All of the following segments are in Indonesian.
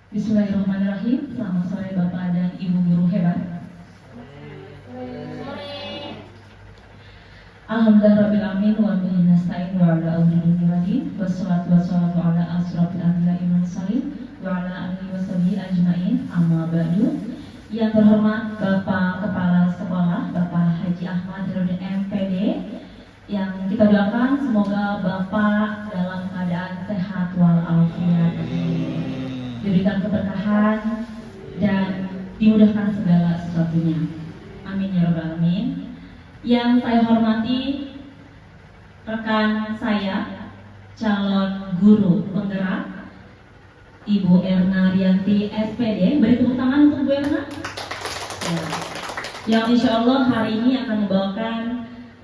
Bismillahirrahmanirrahim. Selamat sore Bapak dan Ibu guru hebat. Alhamdulillahirrahmanirrahim. Wa bihi nasta'in wa ala amrihi wajib. Wassalatu wassalamu ala asrofil anbiya'i wal mursalin wa ala alihi washabihi ajmain. Amma ba'du. Yang terhormat Bapak Kepala Sekolah Bapak Haji Ahmad Hirudin MPD, yang kita doakan semoga Bapak dalam keadaan sehat walafiat, diberikan keberkahan dan dimudahkan segala sesuatunya. Amin ya rabbal alamin. Yang saya hormati rekan saya, calon guru penggerak Ibu Erna Rianti SPD. Beri tepuk tangan untuk Bu Erna. Yang insya Allah hari ini akan membawakan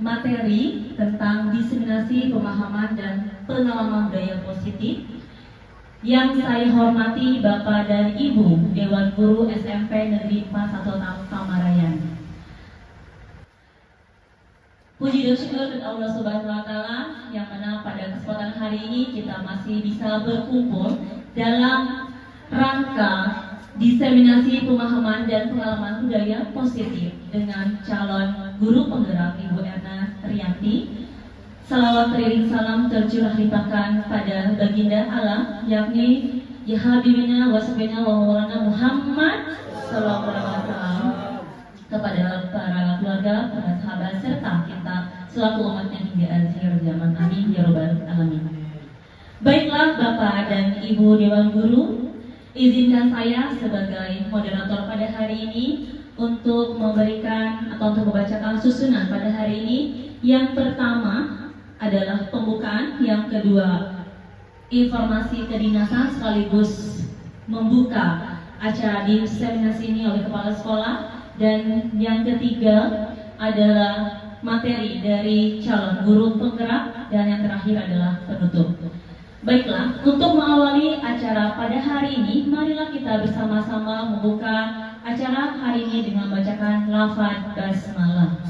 materi tentang diseminasi pemahaman dan pengalaman budaya positif. Yang saya hormati Bapak dan Ibu Dewan Guru SMP Negeri 4 1 Pamarayan. Puji dan syukur kepada Allah Subhanahu wa Ta'ala yang mana pada kesempatan hari ini kita masih bisa berkumpul dalam rangka diseminasi pemahaman dan pengalaman budaya positif dengan calon guru penggerak Ibu Erna Rianti. Salawat teriring salam tercurah limpahkan pada baginda Allah, yakni ya habibina wa sayyidina wa maulana Muhammad sallallahu alaihi wasallam, kepada para keluarga, para sahabat serta kita selaku umatnya hingga akhir zaman. Amin ya rabbal alamin. Baiklah Bapak dan Ibu Dewan Guru, izinkan saya sebagai moderator pada hari ini untuk memberikan atau untuk membacakan susunan pada hari ini. Yang pertama adalah pembukaan, yang kedua informasi kedinasan sekaligus membuka acara diseminasi ini oleh kepala sekolah, dan yang ketiga adalah materi dari calon guru penggerak, dan yang terakhir adalah penutup. Baiklah, untuk mengawali acara pada hari ini, marilah kita bersama-sama membuka acara hari ini dengan membacakan lafaz basmalah.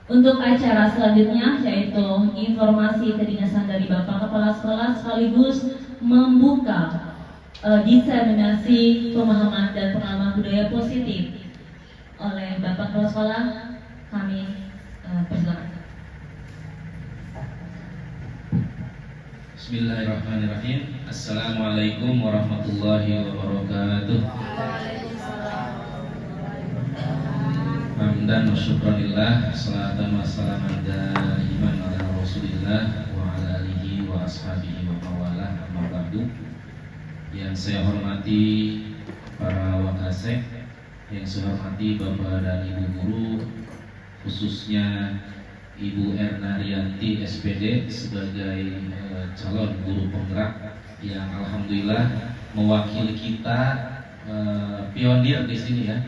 Untuk acara selanjutnya, yaitu informasi kedinasan dari Bapak Kepala Sekolah sekaligus membuka diseminasi pemahaman dan pengalaman budaya positif oleh Bapak Kepala Sekolah, kami persilakan. Bismillahirrahmanirrahim. Assalamualaikum warahmatullahi wabarakatuh. Hamdan wa syukranillah, salatan wa salaman daiman ala rasulillah wa ala alihi wa ashabihi wa mawalah, amma ba'du. Yang saya hormati para wakasek, yang saya hormati Bapak dan Ibu guru, khususnya Ibu Erna Rianti SPD sebagai calon guru penggerak yang alhamdulillah mewakili kita, pionir di sini ya,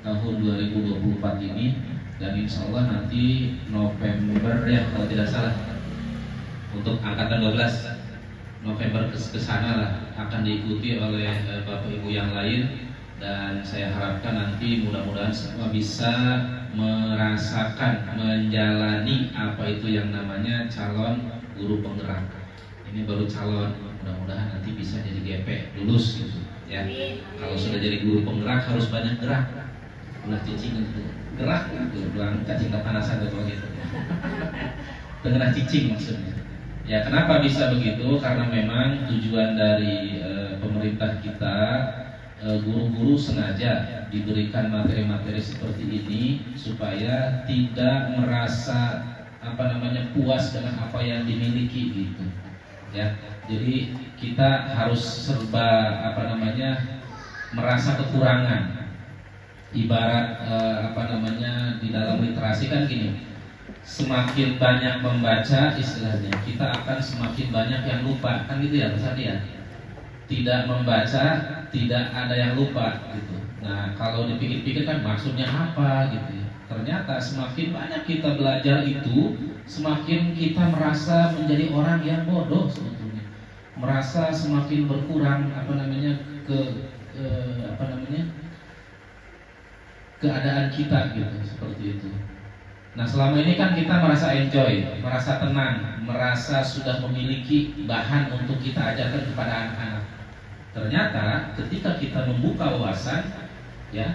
tahun 2024 ini, dan insya Allah nanti November ya kalau tidak salah untuk angkatan 12 November ke sana lah akan diikuti oleh Bapak Ibu yang lain, dan saya harapkan nanti mudah-mudahan semua bisa merasakan, menjalani apa itu yang namanya calon guru penggerak. Ini baru calon, mudah-mudahan nanti bisa jadi GP, lulus gitu ya. Kalau sudah jadi guru penggerak harus banyak gerak, ulah cicing gitu, gerak gitu, ulang cacing kepanasan atau gitu. Tengah cicing maksudnya. Ya, kenapa bisa begitu? Karena memang tujuan dari pemerintah kita, guru-guru sengaja diberikan materi-materi seperti ini supaya tidak merasa puas dengan apa yang dimiliki gitu. Ya, jadi kita harus serba merasa kekurangan. Ibarat di dalam literasi kan gini. Semakin banyak membaca, istilahnya kita akan semakin banyak yang lupa, kan gitu ya Mas Adi ya. Tidak membaca, tidak ada yang lupa gitu. Nah, kalau dipikir-pikir kan maksudnya apa gitu ya. Ternyata semakin banyak kita belajar itu, semakin kita merasa menjadi orang yang bodoh sebetulnya. Merasa semakin berkurang keadaan kita gitu, seperti itu. Nah, selama ini kan kita merasa enjoy, merasa tenang, merasa sudah memiliki bahan untuk kita ajarkan kepada anak-anak. Ternyata ketika kita membuka wawasan, ya,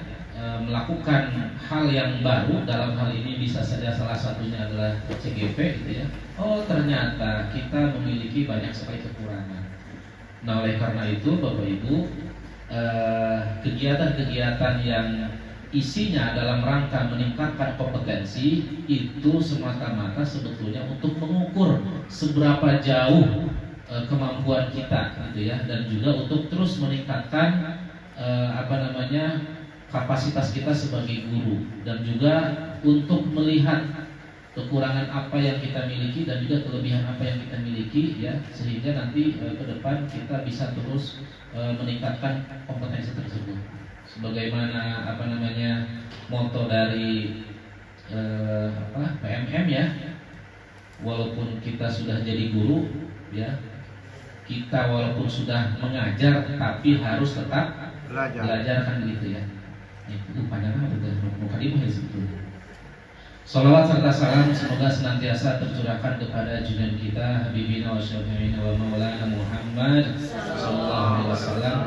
melakukan hal yang baru, dalam hal ini bisa saja salah satunya adalah CGP, gitu ya. Oh, ternyata kita memiliki banyak sekali kekurangan. Nah, oleh karena itu, Bapak Ibu, kegiatan-kegiatan yang isinya dalam rangka meningkatkan kompetensi itu semata-mata sebetulnya untuk mengukur seberapa jauh kemampuan kita, gitu ya, dan juga untuk terus meningkatkan kapasitas kita sebagai guru, dan juga untuk melihat kekurangan apa yang kita miliki dan juga kelebihan apa yang kita miliki, ya, sehingga nanti ke depan kita bisa terus meningkatkan kompetensi tersebut. Sebagaimana moto dari PMM, ya, walaupun kita sudah jadi guru, ya, kita walaupun sudah mengajar tapi harus tetap belajar, kan gitu, ya. Itu panjang apa tuh? Mukadimah ya sebetulnya. Salawat serta salam semoga senantiasa tercurahkan kepada junjungan kita Habibina wa syafi'ina wa maulana Muhammad sallallahu alaihi wasallam,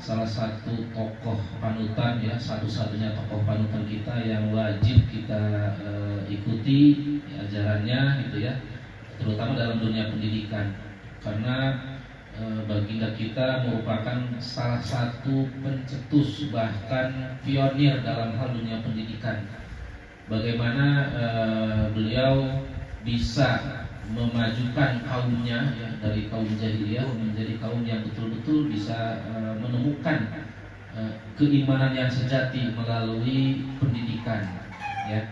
salah satu tokoh panutan, ya, satu-satunya tokoh panutan kita yang wajib kita ikuti, ya, ajarannya, gitu ya, terutama dalam dunia pendidikan, karena baginda kita merupakan salah satu pencetus bahkan pionir dalam hal dunia pendidikan. Bagaimana beliau bisa memajukan kaumnya, ya, dari kaum jahiliyah menjadi kaum yang betul-betul bisa menemukan keimanan yang sejati melalui pendidikan, ya.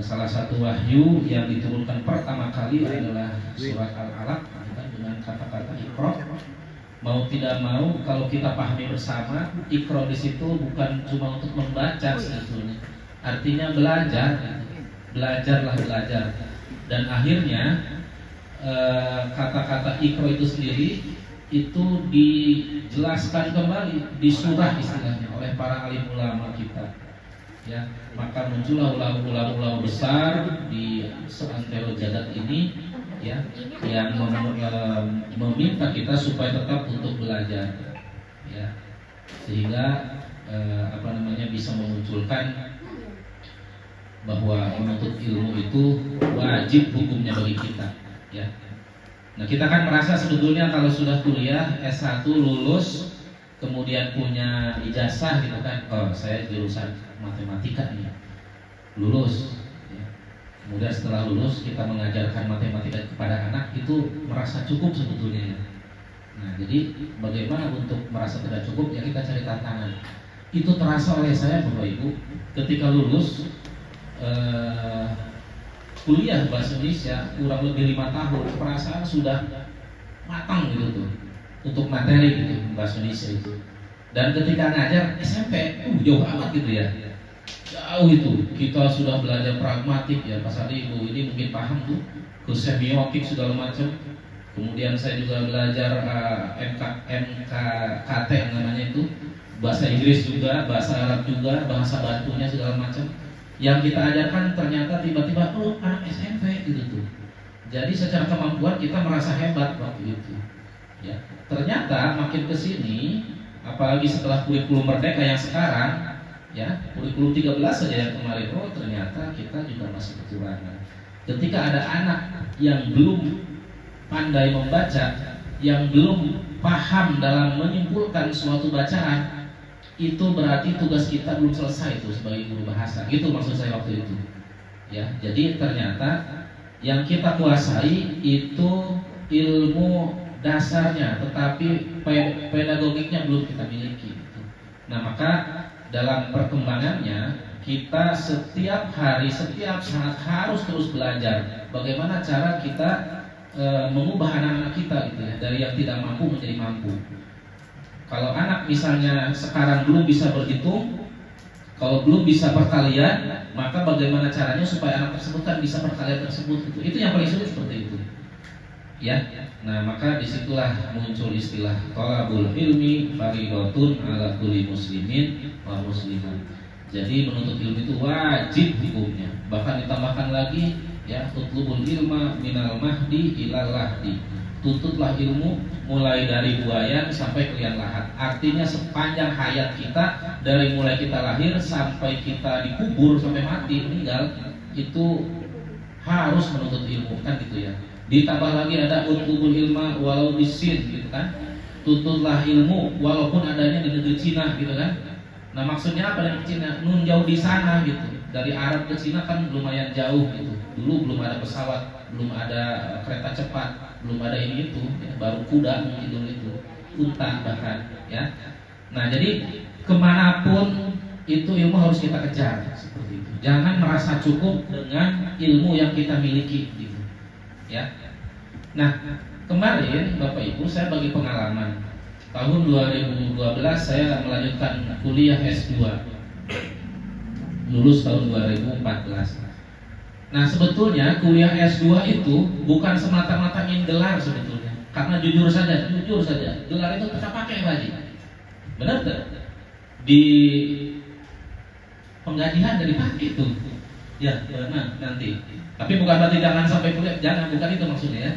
Salah satu wahyu yang diturunkan pertama kali adalah surat Al-Alaq, dengan kata-kata Iqra. Mau tidak mau, kalau kita pahami bersama, Iqra di situ bukan cuma untuk membaca sebetulnya, artinya belajarlah belajar. Dan akhirnya kata-kata Iqra itu sendiri itu dijelaskan kembali di surah istilahnya oleh para alim ulama kita, ya. Maka muncullah ulama-ulama besar di seantero jagat ini, ya, yang meminta kita supaya tetap untuk belajar, ya, sehingga bisa memunculkan bahwa menuntut ilmu itu wajib hukumnya bagi kita, ya. Nah, kita kan merasa sebetulnya kalau sudah kuliah S1 lulus, kemudian punya ijazah, gitu kan, oh saya jurusan matematika nih, lulus, ya. Kemudian setelah lulus kita mengajarkan matematika kepada anak, itu merasa cukup sebetulnya, ya. Nah, jadi bagaimana untuk merasa tidak cukup, ya kita cari tantangan. Itu terasa oleh saya, Bapak Ibu, ketika lulus kuliah bahasa Indonesia kurang lebih 5 tahun, perasaan sudah matang gitu tuh untuk materi gitu bahasa Indonesia itu. Dan ketika ngajar SMP, jauh amat gitu, ya. Jauh itu, kita sudah belajar pragmatik, ya. Pas hari Ibu ini mungkin paham tuh, ke semiotik segala macam. Kemudian saya juga belajar MKKT namanya itu, bahasa Inggris juga, bahasa Arab juga, bahasa bantunya segala macam. Yang kita ajarkan ternyata tiba-tiba anak SMP gitu tuh. Jadi secara kemampuan kita merasa hebat waktu itu, ya. Ternyata makin kesini, apalagi setelah kurikulum merdeka yang sekarang, ya, kurikulum 13 saja yang kemarin, ternyata kita juga masih kekurangan. Ketika ada anak yang belum pandai membaca, yang belum paham dalam menyimpulkan suatu bacaan, itu berarti tugas kita belum selesai itu sebagai guru bahasa. Itu maksud saya waktu itu, ya. Jadi ternyata yang kita kuasai itu ilmu dasarnya, tetapi pedagogiknya belum kita miliki, gitu. Nah, maka dalam perkembangannya kita setiap hari, setiap saat harus terus belajar bagaimana cara kita mengubah anak-anak kita, gitu ya, dari yang tidak mampu menjadi mampu. Kalau anak misalnya sekarang belum bisa berhitung, kalau belum bisa perkalian, maka bagaimana caranya supaya anak tersebut kan bisa perkalian tersebut, gitu. Itu yang paling sulit seperti itu, ya. Nah, maka disitulah muncul istilah thalabul ilmi fardhatun ala kulli muslimin wa muslimat. Jadi menuntut ilmu itu wajib hukumnya. Bahkan ditambahkan lagi ya, utlubul ilma minal mahdi ilal lahdi. Tuntutlah ilmu mulai dari buayan sampai ke liang lahat. Artinya sepanjang hayat kita, dari mulai kita lahir sampai kita dikubur sampai mati meninggal, itu harus menuntut ilmu, kan gitu ya. Ditambah lagi ada utlubul ilma walau bisin gitu kan. Tuntutlah ilmu walaupun adanya di negeri Cina gitu kan. Nah maksudnya apa dari Cina? Nun jauh di sana gitu. Dari Arab ke Cina kan lumayan jauh gitu. Dulu belum ada pesawat, belum ada kereta cepat, belum ada ini itu, ya, baru kuda dulu itu, unta bahkan, ya. Nah jadi kemanapun itu ilmu harus kita kejar seperti itu. Jangan merasa cukup dengan ilmu yang kita miliki, gitu, ya. Nah kemarin Bapak Ibu saya bagi pengalaman. Tahun 2012 saya melanjutkan kuliah S2, lulus tahun 2014. Nah sebetulnya kuliah S2 itu bukan semata-mata ingin gelar sebetulnya. Karena jujur saja, gelar itu kita pakai lagi. Benar tak? Di penggajian jadi pakai itu. Ya, nah nanti. Tapi bukan berarti jangan sampai kuliah, jangan, bukan itu maksudnya ya.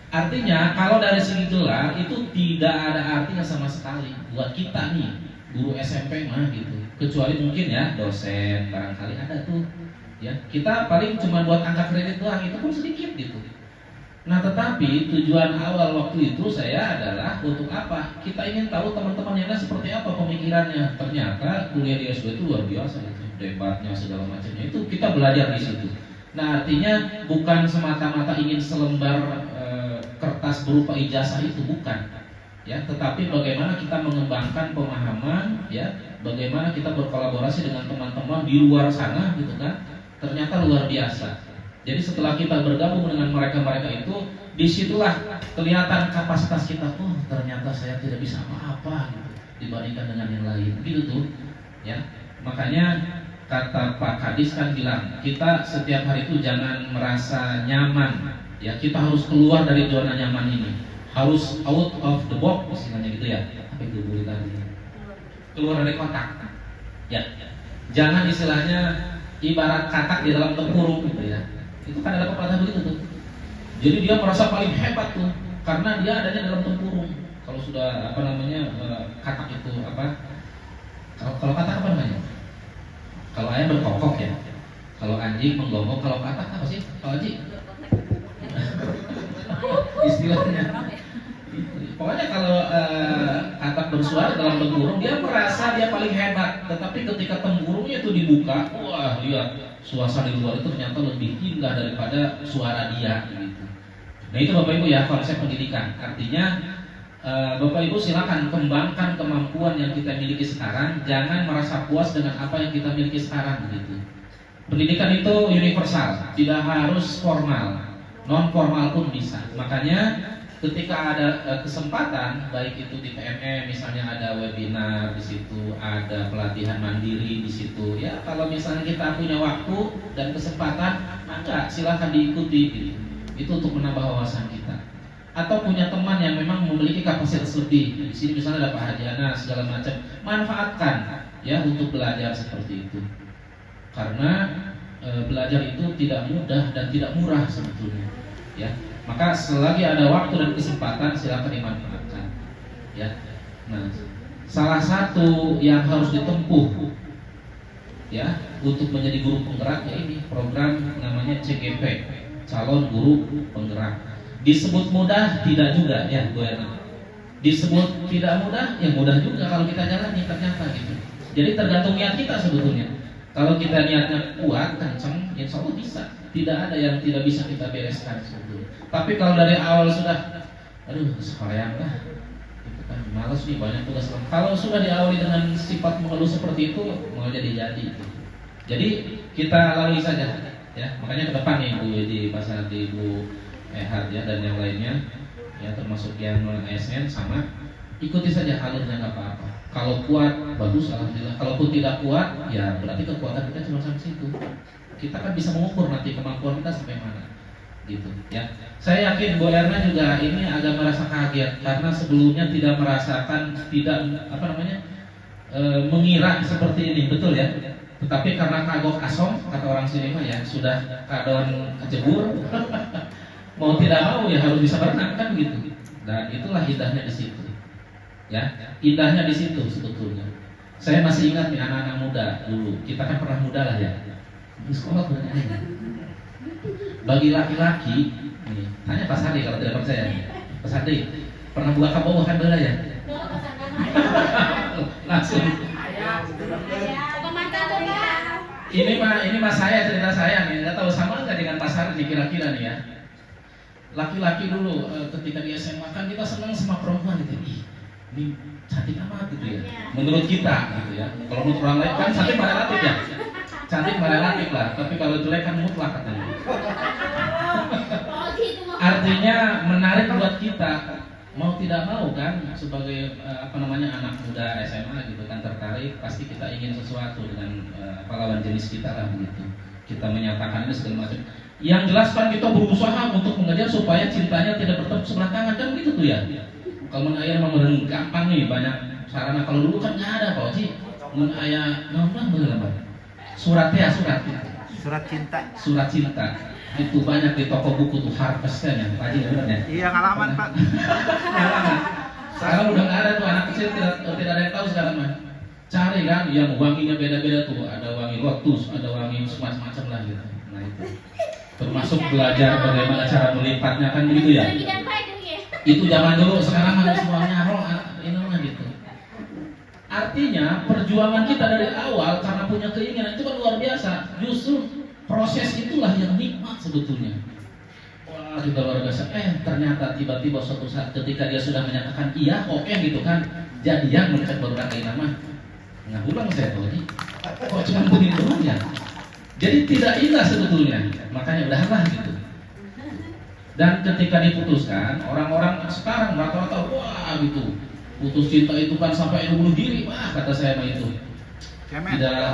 Artinya kalau dari segi gelar itu tidak ada artinya sama sekali buat kita nih guru SMP mah gitu. Kecuali mungkin ya dosen barangkali ada tuh. Ya, kita paling cuma buat angka kredit doang, itu pun sedikit gitu. Nah, tetapi tujuan awal waktu itu saya adalah untuk apa? Kita ingin tahu teman-teman yang lain seperti apa pemikirannya. Ternyata kuliah di S2 itu luar biasa gitu. Debatnya segala macamnya itu kita belajar di situ. Nah, artinya bukan semata-mata ingin selembar kertas berupa ijazah itu, bukan. Ya, tetapi bagaimana kita mengembangkan pemahaman, ya, bagaimana kita berkolaborasi dengan teman-teman di luar sana gitu kan. Ternyata luar biasa. Jadi setelah kita bergabung dengan mereka-mereka itu, disitulah kelihatan kapasitas kita. Oh, ternyata saya tidak bisa apa-apa gitu, dibandingkan dengan yang lain. Gitu tuh, ya. Makanya kata Pak Kadis kan bilang, kita setiap hari itu jangan merasa nyaman. Ya, kita harus keluar dari zona nyaman ini. Harus out of the box istilahnya gitu ya. Apa itu boleh tadi? Keluar dari kotak. Ya. Jangan istilahnya ibarat katak di dalam tempurung gitu ya. Itu kan ada pepatah begitu tuh. Jadi dia merasa paling hebat tuh karena dia adanya dalam tempurung. Kalau sudah apa namanya katak itu apa? Kalau katak apa namanya? Kalau ayam berkokok ya. Kalau anjing menggonggong, kalau katak apa sih? Kalau anjing istilahnya. Pokoknya kalau katak bersuara dalam tempurung, dia merasa dia paling hebat. Tetapi ketika tempurungnya itu dibuka, wah lihat suasana di luar itu ternyata lebih indah daripada suara dia gitu. Nah itu Bapak Ibu ya konsep pendidikan. Artinya Bapak Ibu silakan kembangkan kemampuan yang kita miliki sekarang. Jangan merasa puas dengan apa yang kita miliki sekarang begitu. Pendidikan itu universal, tidak harus formal, non formal pun bisa. Makanya ketika ada kesempatan, baik itu di PMM misalnya ada webinar di situ, ada pelatihan mandiri di situ, ya kalau misalnya kita punya waktu dan kesempatan, maka silakan diikuti gitu. Itu untuk menambah wawasan kita. Atau punya teman yang memang memiliki kapasitas lebih, di sini misalnya ada Pak Hadiana segala macam, manfaatkan ya untuk belajar seperti itu. Karena belajar itu tidak mudah dan tidak murah sebetulnya, ya. Maka selagi ada waktu dan kesempatan silakan dimanfaatkan. Ya. Nah, salah satu yang harus ditempuh ya untuk menjadi guru penggerak ya ini program namanya CGP, calon guru penggerak. Disebut mudah tidak juga ya Bu Erna. Disebut tidak mudah ya mudah juga kalau kita jalani ternyata gitu. Jadi tergantung niat kita sebetulnya. Kalau kita niatnya kuat, kencang, insya Allah bisa. Tidak ada yang tidak bisa kita bereskan sebetulnya. Tapi kalau dari awal sudah, aduh sekalian lah, itu kan malas nih banyak tugas. Kalau sudah diawali dengan sifat mengeluh seperti itu, mau jadi. Jadi kita lalui saja, ya. Makanya ke depan nih Bu di pasar di Bu Ehad ya dan yang lainnya, ya termasuk yang ASN sama, ikuti saja alurnya nggak apa-apa. Kalau kuat, bagus alhamdulillah. Kalaupun tidak kuat, ya berarti kekuatan kita cuma sampai situ. Kita kan bisa mengukur nanti kemampuan kita sampai mana, gitu. Ya, saya yakin Bu Erna juga ini agak merasa kaget karena sebelumnya tidak merasakan, tidak mengira seperti ini, betul ya? Tetapi karena kagok asom, kata orang sini mah ya, sudah kadon kejebur, mau tidak mau ya harus bisa berenang kan gitu. Dan itulah indahnya di situ. Ya, indahnya di situ sebetulnya. Saya masih ingat nih anak-anak muda dulu. Kita kan pernah muda lah ya. Di sekolah berenang. Bagi laki-laki, nih, tanya Pak Sadi kalau tidak percaya. Pak Sadi, pernah buka kabau kan bela ya? Langsung. Ini mah saya cerita saya nih, nggak tahu sama nggak dengan Pak Sadi kira-kira nih ya. Laki-laki dulu ketika di SMA kan kita senang sama perempuan gitu. Ih, ini cantik amat gitu ya. Menurut kita gitu ya. Kalau menurut orang lain kan cantik relatif ya. Cantik relatif lah, tapi kalau jelek kan mutlak katanya. Artinya menarik buat kita, mau tidak mau kan sebagai anak muda SMA gitu kan tertarik, pasti kita ingin sesuatu dengan lawan jenis kita lah begitu. Kita menyatakan ini segala macam. Yang jelas kan kita berusaha untuk mengejar supaya cintanya tidak bertepuk sebelah tangan kan gitu tuh ya. Kalau menaya memang benar gampang nih, banyak sarana. Kalau dulu kan nggak ada Pak Oji. Menaya nomor berapa? Surat cinta. Surat cinta. Itu banyak di toko buku tuh Harvest kan ya, Pak Haji benar ya? Iya ngalaman Pak. Ngalaman. Sekarang udah nggak ada tuh, anak kecil tidak ada yang tahu sekarang mah. Cari kan yang wanginya beda-beda tuh, ada wangi lotus, ada wangi semacam-macam lah gitu. Nah itu. Termasuk belajar bagaimana cara melipatnya kan begitu ya. Itu zaman dulu, sekarang mah semuanya roh ini mah gitu. Artinya perjuangan kita dari awal karena punya keinginan itu kan luar biasa. Justru proses itulah yang nikmat sebetulnya. Wah kita luar biasa. Ternyata tiba-tiba suatu saat ketika dia sudah menyatakan iya, oke gitu kan, jadian mencet baru pakai nama. Nggak pulang saya tuh ini. Kok cuma begini doang ya? Jadi tidak indah sebetulnya. Makanya udahlah gitu. Dan ketika diputuskan, orang-orang sekarang rata-rata wah gitu. Putus cinta itu kan sampai bunuh diri, wah kata saya mah itu. Tidak,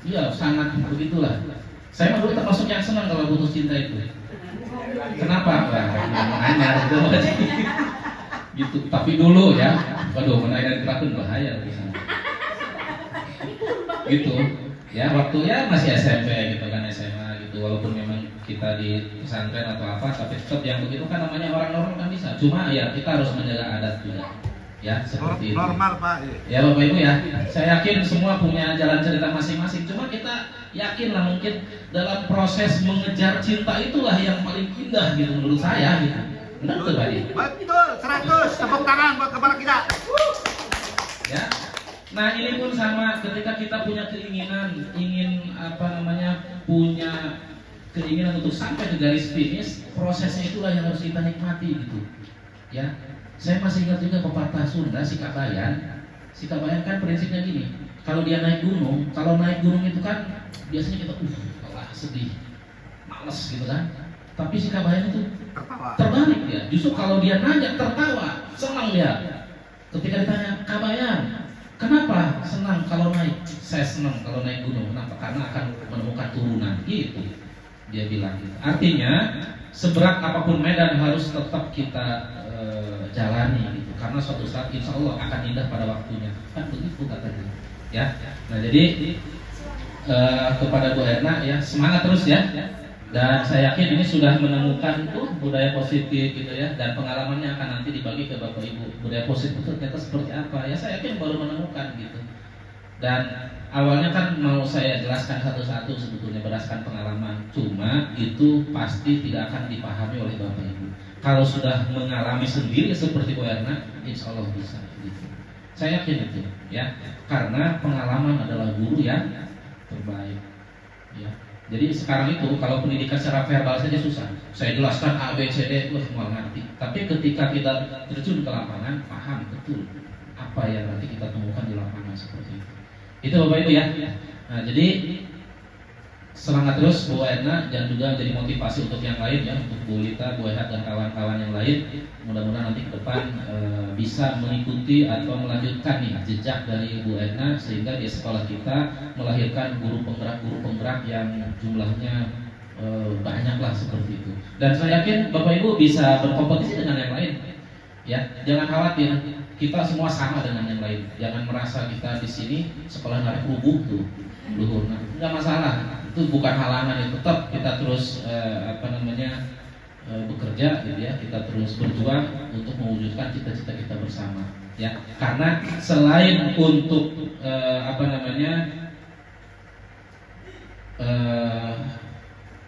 iya sangat begitulah. Saya mah dulu termasuk yang senang kalau putus cinta itu. Kenapa? Hanya gitu. Tapi dulu ya, waduh menaik dari bahaya di sana. Gitu. Ya waktunya masih SMP gitu kan, SMA gitu. Walaupun memang kita di pesantren atau apa, tapi tetap yang begitu kan namanya orang-orang kan bisa. Cuma ya kita harus menjaga adat juga. Ya seperti itu. Normal Pak. Ya Bapak Ibu ya, saya yakin semua punya jalan cerita masing-masing. Cuma kita yakinlah mungkin dalam proses mengejar cinta itulah yang paling indah gitu menurut saya gitu. Benar tuh Pak? Betul, 100 tepuk tangan buat kepala kita. Ya. Nah ini pun sama, ketika kita punya keinginan, punya keinginan untuk sampai ke garis finish, prosesnya itulah yang harus kita nikmati gitu. Ya. Saya masih ingat juga pepatah Sunda, si Kabayan. Si Kabayan kan prinsipnya gini, kalau dia naik gunung itu kan biasanya kita sedih, males gitu kan. Tapi si Kabayan itu terbalik dia. Justru kalau dia nanya tertawa, senang dia. Ketika ditanya, Kabayan, kenapa senang kalau naik? Saya senang kalau naik gunung. Kenapa? Karena akan menemukan turunan. Gitu. Dia bilang gitu. Artinya seberat apapun medan harus tetap kita jalani gitu. Karena suatu saat insya Allah akan indah pada waktunya. Kan begitu katanya. Ya. Nah jadi kepada Bu Erna ya semangat terus ya. Dan saya yakin ini sudah menemukan tuh budaya positif gitu ya, dan pengalamannya akan nanti dibagi ke Bapak Ibu. Budaya positif itu ternyata seperti apa? Ya saya yakin baru menemukan gitu. Dan awalnya kan mau saya jelaskan satu-satu sebetulnya berdasarkan pengalaman. Cuma itu pasti tidak akan dipahami oleh Bapak Ibu. Kalau sudah mengalami sendiri seperti Bu Erna, insya Allah bisa gitu. Saya yakin itu ya, karena pengalaman adalah guru yang terbaik ya. Jadi sekarang itu kalau pendidikan secara verbal saja susah. Saya jelaskan A, B, C, D itu semua ngerti. Tapi ketika kita terjun ke lapangan, paham betul apa yang nanti kita temukan di lapangan seperti itu. Itu Bapak Ibu ya. Nah, jadi semangat terus Bu Edna dan juga menjadi motivasi untuk yang lain ya, untuk Bu Lita, Bu Ehat dan kawan-kawan yang lain. Mudah-mudahan nanti ke depan bisa mengikuti atau melanjutkan nih jejak dari Bu Edna sehingga di sekolah kita melahirkan guru penggerak yang jumlahnya banyak lah seperti itu. Dan saya yakin Bapak Ibu bisa berkompetisi dengan yang lain. Ya, jangan khawatir, kita semua sama dengan yang lain. Jangan merasa kita di sini sekolah narik rubuh tuh. luhur. Nah, nggak masalah, itu bukan halangan, itu tetap kita terus bekerja gitu ya, kita terus berjuang untuk mewujudkan cita-cita kita bersama ya. Karena selain untuk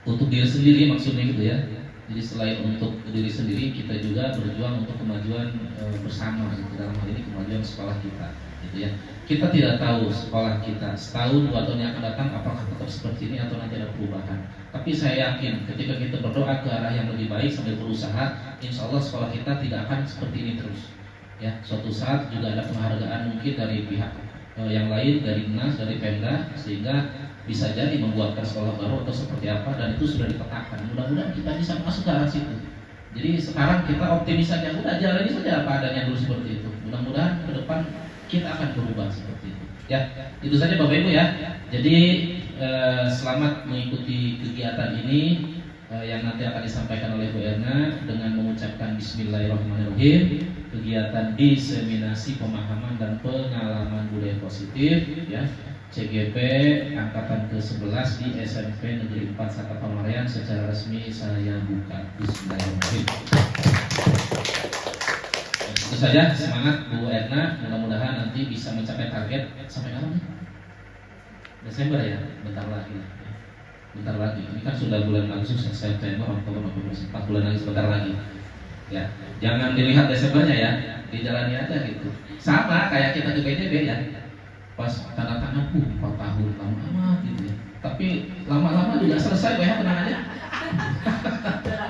untuk diri sendiri maksudnya gitu ya. Jadi selain untuk diri sendiri, kita juga berjuang untuk kemajuan bersama gitu. Dalam hal ini kemajuan sekolah kita gitu ya. Kita tidak tahu sekolah kita setahun 2 tahun yang akan datang apakah tetap seperti ini atau nanti ada perubahan. Tapi saya yakin ketika kita berdoa ke arah yang lebih baik sambil berusaha, insya Allah sekolah kita tidak akan seperti ini terus ya. Suatu saat juga ada penghargaan mungkin dari pihak yang lain, dari Dinas, dari Pemda, sehingga bisa jadi membuatkan sekolah baru atau seperti apa, dan itu sudah dipetakan. Mudah-mudahan kita bisa masuk ke arah situ. Jadi sekarang kita optimis saja, udah jalani saja apa adanya dulu seperti itu. Mudah-mudahan ke depan kita akan berubah seperti itu. Ya, itu saja Bapak Ibu ya. Jadi selamat mengikuti kegiatan ini yang nanti akan disampaikan oleh Bu Erna dengan mengucapkan Bismillahirrahmanirrahim. Kegiatan diseminasi pemahaman dan pengalaman budaya positif ya. CGP angkatan ke-11 di SMP Negeri 4 Sata Pamarian secara resmi saya buka. Bismillahirrahmanirrahim. Itu saja, semangat Bu Erna, mudah-mudahan nanti bisa mencapai target sampai kapan nih? Desember ya, bentar lagi. Bentar lagi. Ini kan sudah bulan Agustus, September, Oktober, November, 4 bulan lagi, sebentar lagi. Ya, jangan dilihat Desembernya ya, dijalani aja gitu. Sama kayak kita ke PJB ya. Pas tanda tangan 4 tahun lama amat gitu ya. Tapi lama-lama juga selesai ya, tenang aja.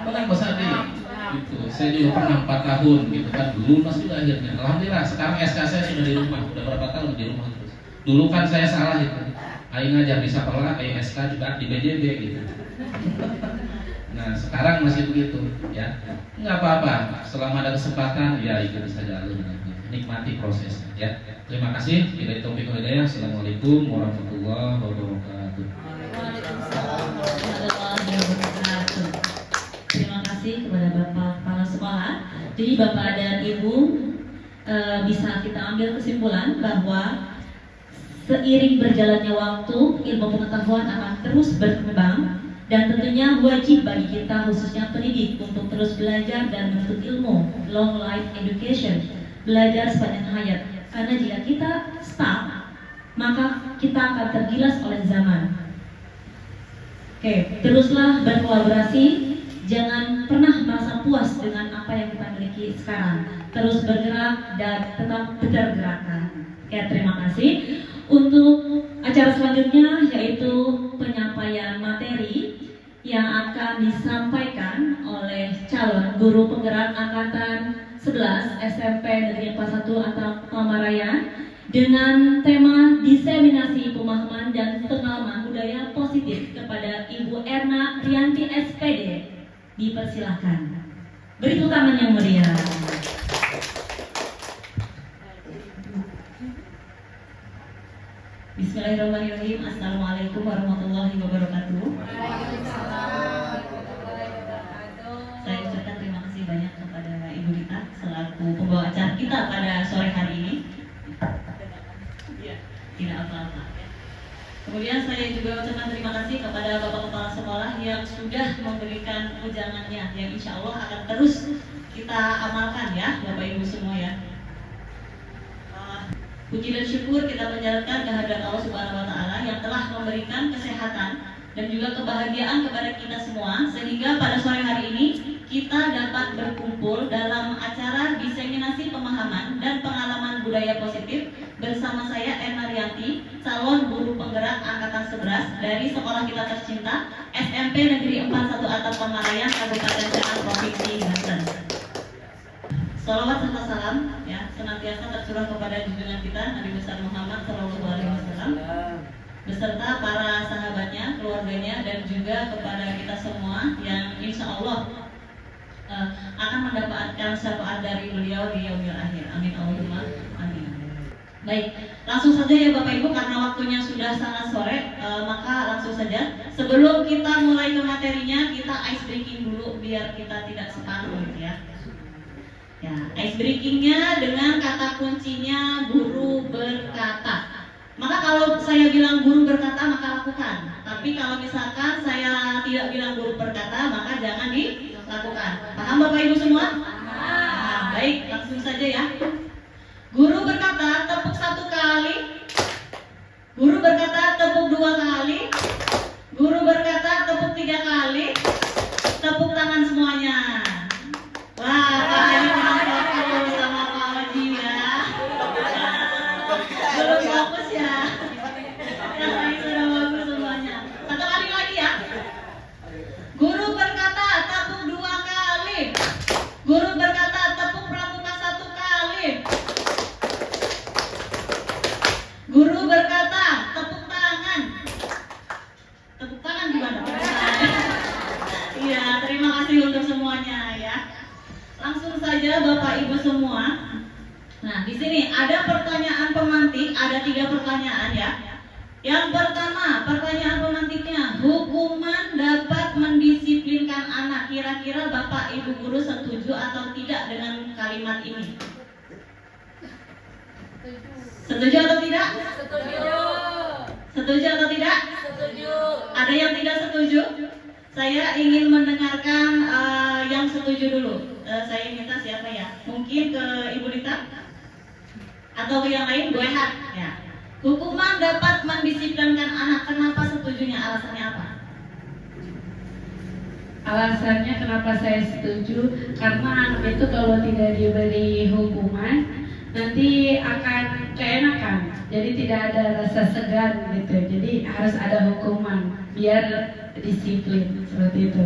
Tenang Bos Adi. Gitu. Saya juga pernah 4 tahun gitu kan, lulus juga akhirnya. Alhamdulillah sekarang SK saya sudah di rumah, udah berapa tahun di rumah terus. Dulu kan saya salah itu. Aing ngajar di sekolah, SK juga di BJB gitu. Nah sekarang masih begitu ya. Nggak apa-apa, selama ada kesempatan ya ikuti saja alurnya. Nikmati prosesnya ya. Terima kasih. Bila taufiq wal hidayah. Assalamualaikum warahmatullahi wabarakatuh. Waalaikumsalam warahmatullahi wabarakatuh. Terima kasih kepada Bapak Kepala Sekolah. Jadi Bapak dan Ibu bisa kita ambil kesimpulan bahwa seiring berjalannya waktu, ilmu pengetahuan akan terus berkembang dan tentunya wajib bagi kita khususnya pendidik untuk terus belajar dan menuntut ilmu, long life education, belajar sepanjang hayat. Karena jika kita stuck, maka kita akan tergilas oleh zaman. Oke, teruslah berkolaborasi, jangan pernah merasa puas dengan apa yang kita miliki sekarang. Terus bergerak dan tetap bergerakkan. Oke, terima kasih. Untuk acara selanjutnya yaitu penyampaian materi yang akan disampaikan oleh calon guru penggerak angkatan 11 SMP Negeri 41 Atap Pamarian dengan tema diseminasi pemahaman dan pengalaman budaya positif kepada Ibu Erna Rianti SPD. Dipersilahkan. Beri tepuk tangan yang meriah. Bismillahirrahmanirrahim. Assalamualaikum warahmatullahi wabarakatuh. Saya ucapkan terima kasih banyak kepada Ibu Rita selaku pembawa acara kita pada sore hari ini. Tidak apa-apa. Kemudian saya juga ucapkan terima kasih kepada Bapak Kepala Sekolah yang sudah memberikan ujangannya, yang insya Allah akan terus kita amalkan ya Bapak Ibu semua ya. Puji dan syukur kita panjatkan kehadirat Allah Subhanahu wa Ta'ala yang telah memberikan kesehatan dan juga kebahagiaan kepada kita semua, sehingga pada sore hari ini kita dapat berkumpul dalam acara diseminasi pemahaman dan pengalaman budaya positif bersama saya Erna Rianti, calon guru penggerak angkatan 11 dari sekolah kita tercinta SMP Negeri 41 Atap Pamarian, Kabupaten Serang, Provinsi Banten. Salawat serta salam ya senantiasa tercurah kepada junjungan kita Nabi besar Muhammad SAW beserta para sahabatnya, keluarganya, dan juga kepada kita semua yang insya Allah akan mendapatkan syafaat dari beliau di yaumil akhir. Amin Allahumma amin. Baik, langsung saja ya Bapak Ibu, karena waktunya sudah sangat sore, maka langsung saja. Sebelum kita mulai ke materinya, kita ice breaking dulu biar kita tidak separuh gitu ya. Ya, ice breakingnya dengan kata kuncinya guru berkata. Maka kalau saya bilang guru berkata maka lakukan. Tapi kalau misalkan saya tidak bilang guru berkata maka jangan dilakukan. Paham Bapak Ibu semua? Nah, baik, langsung saja ya. Guru berkata tepuk 1 kali. Guru berkata tepuk 2 kali. Guru berkata tepuk 3 kali. Tepuk tangan semuanya. Wah, Pak Haji menang sama Pak Haji ya. Belum fokus ya. Rasanya sudah bagus semuanya. Satu kali lagi ya. Guru berkata tepuk 2 kali. Guru berkata tepuk pramuka 1 kali. Guru berkata tepuk tangan. Tepuk tangan gimana? Iya, terima kasih untuk semuanya ya. Langsung saja Bapak Ibu semua. Nah, di sini ada pertanyaan pemantik, ada 3 pertanyaan ya. Yang pertama, pertanyaan pemantiknya, hukuman dapat mendisiplinkan anak. Kira-kira Bapak Ibu guru setuju atau tidak dengan kalimat ini? Setuju atau tidak? Setuju. Setuju atau tidak? Setuju. Ada yang tidak setuju? Saya ingin mendengarkan yang setuju dulu. Saya minta siapa ya? Mungkin ke Ibu Rita? Atau ke yang lain? Bu Ehat ya. Hukuman dapat mendisiplinkan anak. Kenapa setujunya? Alasannya apa? Alasannya kenapa saya setuju, karena anak itu kalau tidak diberi hukuman nanti akan keenakan, jadi tidak ada rasa segan gitu. Jadi harus ada hukuman biar disiplin seperti itu.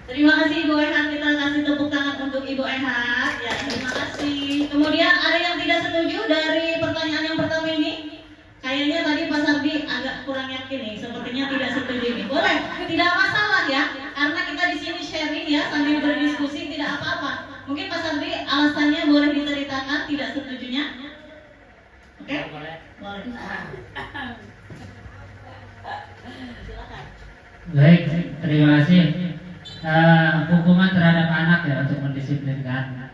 Terima kasih Ibu Ehat, kita kasih tepuk tangan untuk Ibu Ehat ya, terima kasih. Kemudian ada yang tidak setuju dari pertanyaan yang pertama ini? Kayaknya tadi Pak Sardi agak kurang yakin nih, sepertinya tidak setuju ini. Boleh, tidak masalah ya, karena kita di sini sharing ya sambil berdiskusi, tidak apa-apa. Mungkin Pak Sardi alasannya boleh diceritakan tidak setujunya? Oke? Boleh. Silakan. Baik, terima kasih. Hukuman terhadap anak ya untuk mendisiplinkan.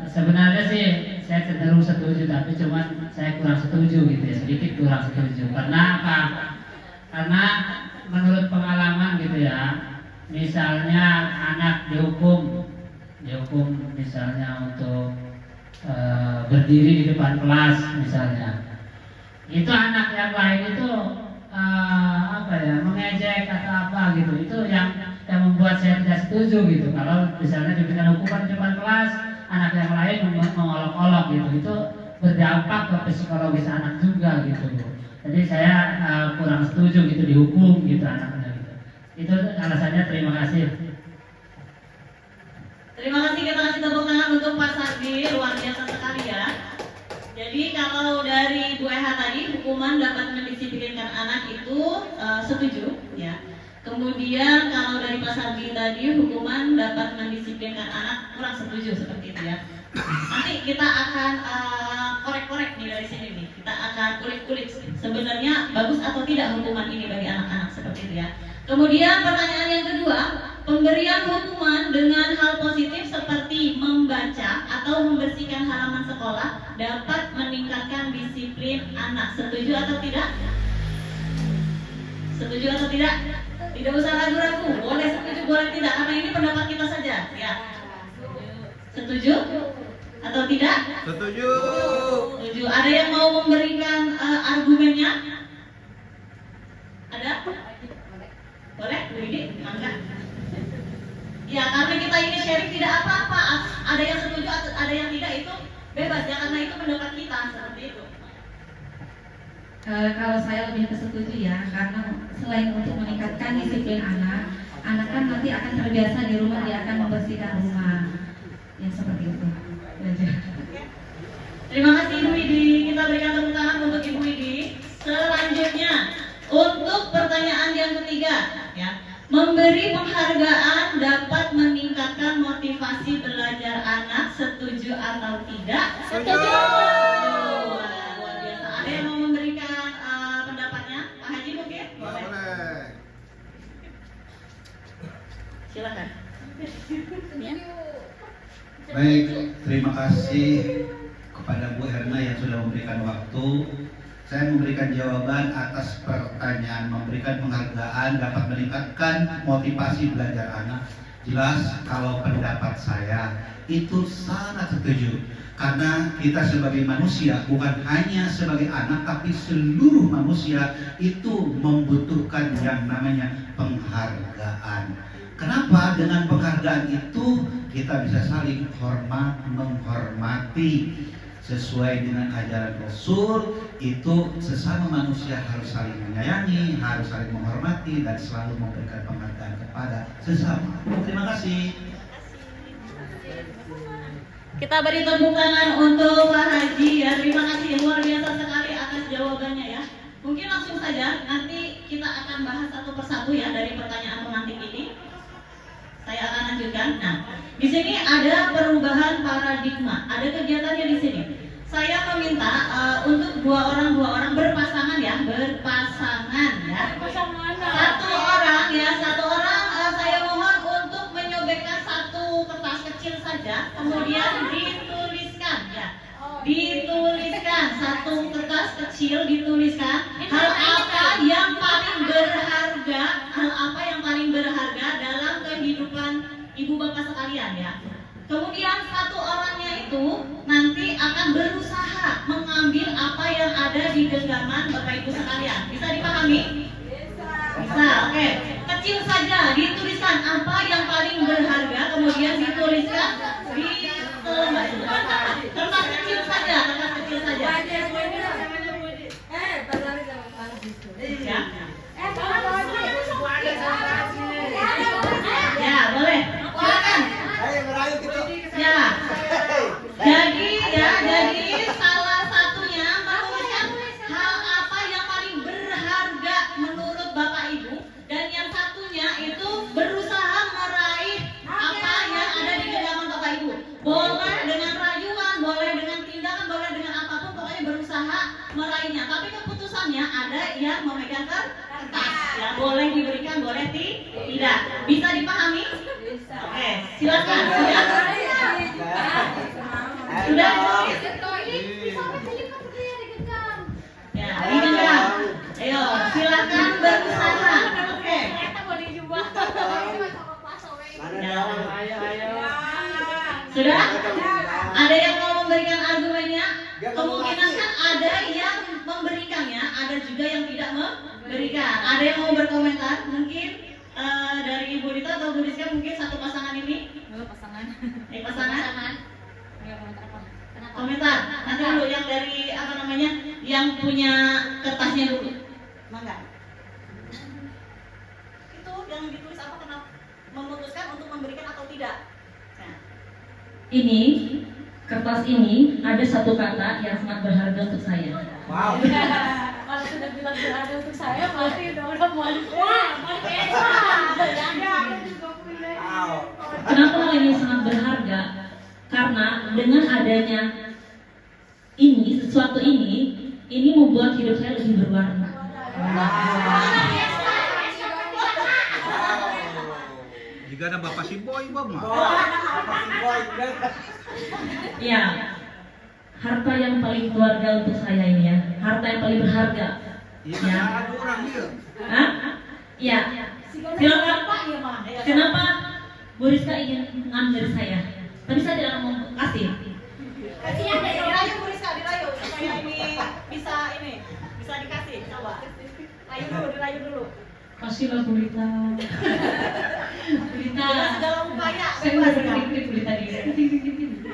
Sebenarnya sih saya cenderung setuju, tapi cuman saya kurang setuju gitu ya, sedikit kurang setuju. Karena apa? Karena menurut pengalaman gitu ya, misalnya anak dihukum misalnya untuk berdiri di depan kelas misalnya, itu anak yang lain itu mengejek atau apa gitu, itu yang membuat saya tidak setuju gitu. Kalau misalnya diberikan hukuman di depan kelas, anak yang lain mengolok-olok gitu, itu berdampak ke psikologis anak juga gitu. Jadi saya kurang setuju gitu dihukum gitu anaknya gitu. Itu alasannya. Terima kasih. Terima kasih, kita kasih tepuk tangan untuk Pak Sardi, luar biasa sekali ya. Jadi kalau dari Bu Eha tadi, hukuman dapat mendisiplinkan anak itu setuju ya. Kemudian kalau dari Pak Sardi tadi, hukuman dapat mendisiplinkan anak, kurang setuju seperti itu ya. Nanti kita akan korek-korek nih dari sini nih. Kita akan kulik-kulik sebenarnya bagus atau tidak hukuman ini bagi anak-anak seperti itu ya. Kemudian pertanyaan yang kedua, pemberian hukuman dengan hal positif seperti membaca atau membersihkan halaman sekolah dapat meningkatkan disiplin anak. Setuju atau tidak? Setuju atau tidak? Tidak usah ragu-ragu, boleh setuju, boleh tidak, karena ini pendapat kita saja ya. Setuju atau tidak? Setuju. Setuju. Ada yang mau memberikan argumennya? Ada? Boleh? Bu Idi? Mangga. Ya, karena kita ini sharing tidak apa-apa. Ada yang setuju, ada yang tidak, itu bebas ya, karena itu pendapat kita seperti itu. Kalau saya lebih setuju ya, karena selain untuk meningkatkan disiplin anak, anak kan nanti akan terbiasa di rumah, dia akan membersihkan rumah. Ya seperti itu. Terima kasih Ibu Idi. Kita berikan tepuk tangan untuk Ibu Idi. Selanjutnya untuk pertanyaan yang ketiga ya. Memberi penghargaan dapat meningkatkan motivasi belajar anak. Setuju atau tidak? Setuju. Luar biasa. Ada yang mau memberikan pendapatnya? Pak Haji mungkin? Boleh. Silakan. Baik, terima kasih kepada Bu Erna yang sudah memberikan waktu. Saya memberikan jawaban atas pertanyaan, memberikan penghargaan dapat meningkatkan motivasi belajar anak. Jelas kalau pendapat saya itu sangat setuju. Karena kita sebagai manusia, bukan hanya sebagai anak, tapi seluruh manusia itu membutuhkan yang namanya penghargaan. Kenapa? Dengan penghargaan itu kita bisa saling hormat, menghormati. Sesuai dengan ajaran Rasul, itu sesama manusia harus saling menyayangi, harus saling menghormati, dan selalu memberikan penghargaan kepada sesama. Terima kasih. Kita beri tepuk tangan untuk Pak Haji ya. Terima kasih luar biasa sekali atas jawabannya ya. Mungkin langsung saja nanti kita akan bahas satu persatu ya dari pertanyaan pemantik ini. Saya akan lanjutkan. Nah, di sini ada perubahan paradigma, ada kegiatannya di sini. Saya meminta untuk dua orang berpasangan ya, berpasangan ya. Satu orang saya mohon untuk menyobekkan satu kertas kecil saja, kemudian dituliskan ya. Dituliskan satu kertas kecil, dituliskan hal apa yang paling berharga, dalam kehidupan ibu bapak sekalian ya. Kemudian satu orangnya itu nanti akan berusaha mengambil apa yang ada di genggaman bapak ibu sekalian. Bisa dipahami? Bisa, oke. Kecil saja, dituliskan apa yang paling berharga, kemudian dituliskan di kertas kecil saja, Ya. Ya, boleh. Silakan. Ya. Jadi salah satunya menuliskan hal apa yang paling berharga menurut Bapak Ibu, dan yang satunya itu berusaha meraih apa yang ada di genggaman Bapak Ibu. Boleh dengan rayuan, boleh dengan tindakan, boleh dengan apapun, pokoknya berusaha meraihnya. Tapi keputusannya ada yang memegang kertas. Ya, boleh diberikan, boleh tidak. Bisa dipahami? Oke, silakan. Sudah? Ya, digenggam. Ayo, silakan berusaha. Oke. Ya. Sudah? Ada yang mau memberikan argumennya? Kemungkinan kan ada yang memberikannya, ada juga yang tidak memberikan. Ada yang mau berkomentar? Mungkin dari Ibu Dita atau Bu Rizka, mungkin satu pasangan ini? Pasangan? Komentar. Nanti dulu yang dari yang punya kertasnya dulu. Mangga. Itu yang ditulis apa, kenapa memutuskan untuk memberikan atau tidak? Nah. Ini kertas ini ada satu kata yang sangat berharga untuk saya. Wow. Kalau sudah bilang berharga untuk saya, pasti udah mau. Kenapa hal ini sangat berharga? Karena dengan adanya sesuatu ini membuat hidup saya lebih berwarna. Jika ada Bapak si Boy, Bang. Ya, harta yang paling keluarga untuk saya ini ya, harta yang paling berharga. Iya, ada orang dia. Hah? Ya. Silakan Pak. Kenapa Bu Rizka ingin mengambil dari saya? Tapi saya tidak mau kasih. Kasihnya dirayu Bu Rizka, dirayu supaya ini bisa dikasih. Coba. Dirayu dulu. Kasihlah Bu Lita. Bu Lita. Segala upaya. Saya udah berklik Bu Lita di.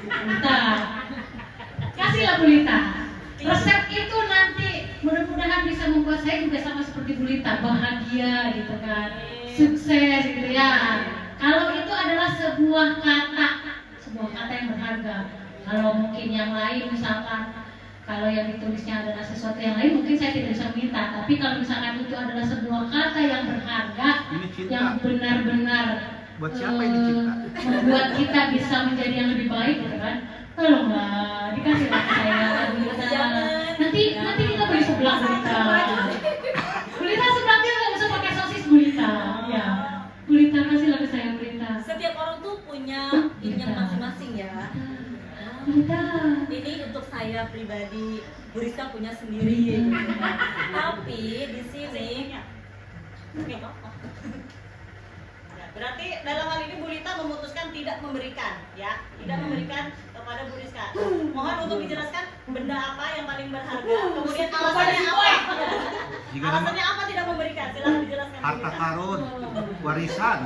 Lita. Kasihlah Bu Lita. Resep itu nanti mudah-mudahan bisa membuat saya juga sama seperti Bu Lita, bahagia gitu kan, sukses gitu ya. Kalau itu adalah sebuah kata yang berharga. Kalau mungkin yang lain misalkan, kalau yang ditulisnya adalah sesuatu yang lain, mungkin saya tidak bisa minta. Tapi kalau misalkan itu adalah sebuah kata yang berharga, yang benar-benar Buat siapa ini cinta? membuat kita bisa menjadi yang lebih baik gitu kan, tolonglah dikasih ke saya Bu Lita. Nanti kita beri sebelah Bu Lita. Bu Lita sebelahnya nggak usah pakai sosis Bu Lita. Ya, Bu Lita kasihlah ke saya Bu Lita. Setiap orang tuh punya ininya masing-masing ya. Tidak. Ini untuk saya pribadi, Bu Rizka punya sendiri. Tapi di sini berarti dalam hal ini Bu Lita memutuskan tidak memberikan, ya, tidak memberikan kepada Bu Rizka. Mohon untuk dijelaskan benda apa yang paling berharga, kemudian alasannya apa? Alasannya apa tidak memberikan? Silahkan dijelaskan. Bu Harta Lita. karun, warisan.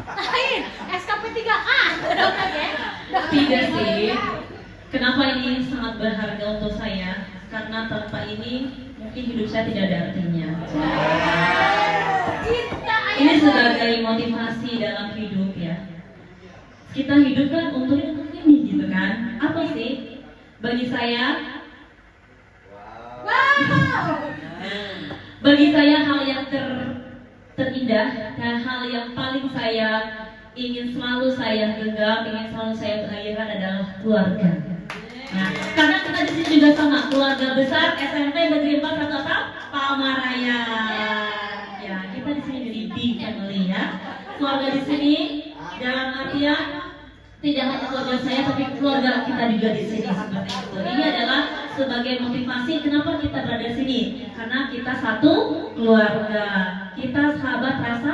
SKP 3K. Tidak sih. Kenapa ini sangat berharga untuk saya? Karena tanpa ini mungkin hidup saya tidak ada artinya. Ini sebagai motivasi dalam hidup ya. Kita hidup kan untuk ini gitu kan. Apa sih? Bagi saya, bagi saya hal yang terindah dan hal yang paling saya ingin selalu saya genggam, ingin selalu saya bahagiakan adalah keluarga. Nah, karena kita di sini juga sama keluarga besar SMP Negeri 4 Satu Atap Palmaraya. Ya, kita di sini jadi big family ya. Keluarga di sini dalam artian tidak hanya keluarga saya tapi keluarga kita juga di sini seperti itu. Ini adalah sebagai motivasi kenapa kita berada di sini. Karena kita satu keluarga. Kita sahabat rasa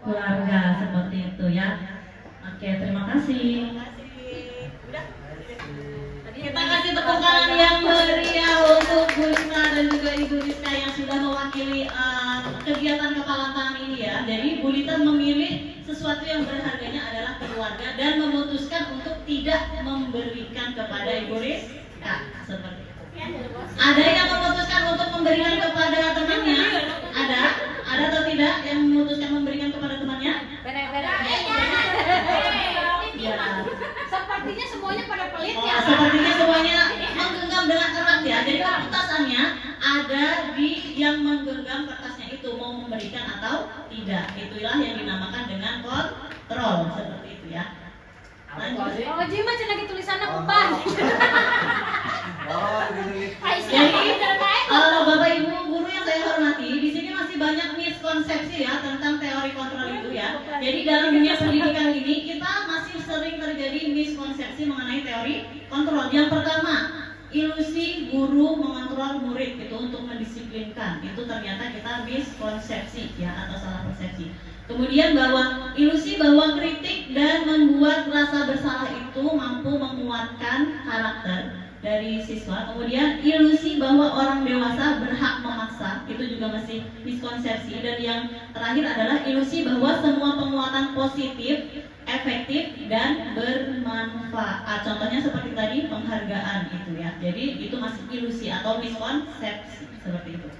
keluarga seperti itu ya. Oke, terima kasih. Kita kasih tepuk tangan yang meriah untuk Bu Rizka dan juga Ibu Rizka yang sudah mewakili kegiatan kepalang tangan ini ya. Jadi Bu Lita memilih sesuatu yang berharganya adalah keluarga dan memutuskan untuk tidak memberikan kepada Ibu Rizka seperti itu. Ada yang memutuskan untuk memberikan kepada temannya? Ada atau tidak yang memutuskan memberikan kepada temannya? Ya. Sepertinya semuanya pada pelit Oh, ya. sepertinya semuanya menggenggam dengan erat ya. Jadi keputusannya ada di yang menggenggam kertasnya itu mau memberikan atau tidak. Itulah yang dinamakan dengan kontrol seperti itu ya. Lanjut. Oh, jadi macam lagi tulisannya beban. Jadi Bapak Ibu guru yang saya hormati, di sini masih banyak miskonsepsi ya tentang teori kontrol itu ya. Jadi dalam dunia pendidikan ini kita masih sering terjadi miskonsepsi mengenai teori kontrol. Yang pertama, ilusi guru mengontrol murid itu untuk mendisiplinkan. Itu ternyata kita miskonsepsi ya atau salah persepsi. Kemudian bahwa ilusi bahwa kritik dan membuat rasa bersalah itu mampu menguatkan karakter dari siswa. Kemudian ilusi bahwa orang dewasa berhak memaksa, itu juga masih miskonsepsi. Dan yang terakhir adalah ilusi bahwa semua penguatan positif, efektif dan bermanfaat. Contohnya seperti tadi penghargaan itu ya. Jadi itu masih ilusi atau miskonsepsi seperti itu.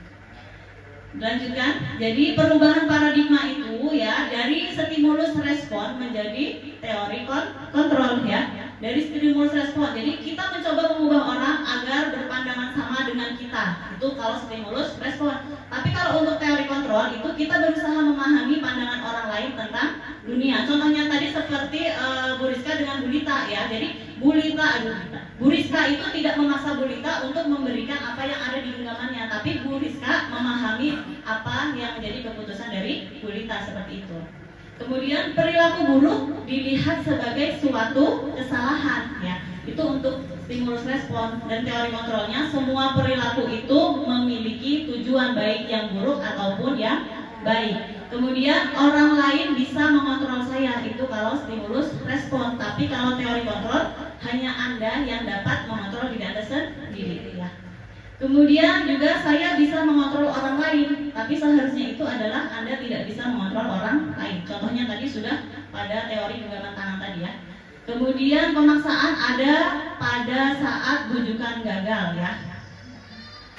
Lanjutkan. Jadi perubahan paradigma itu ya dari stimulus respon menjadi teori kontrol ya. Dari stimulus respon. Jadi kita mencoba mengubah orang agar berpandangan sama dengan kita. Itu kalau stimulus respon. Tapi kalau untuk teori kontrol itu kita berusaha memahami pandangan orang lain tentang dunia. Contohnya tadi seperti Bu Rizka dengan Bu Lita ya. Jadi Bu Rizka itu tidak memaksa Bu Lita untuk memberikan apa yang ada di genggamannya, tapi Bu Rizka memahami apa yang menjadi keputusan dari Bu Lita seperti itu. Kemudian perilaku buruk dilihat sebagai suatu kesalahan ya. Itu untuk stimulus respon. Dan teori kontrolnya semua perilaku itu memiliki tujuan baik yang buruk ataupun yang baik. Kemudian orang lain bisa mengontrol saya, itu kalau stimulus respon. Tapi kalau teori kontrol hanya Anda yang dapat mengontrol diri Anda sendiri ya. Kemudian juga saya bisa mengontrol orang lain, tapi seharusnya itu adalah Anda tidak bisa mengontrol orang lain. Contohnya tadi sudah pada teori genggaman tangan tadi ya. Kemudian pemaksaan ada pada saat bujukan gagal ya.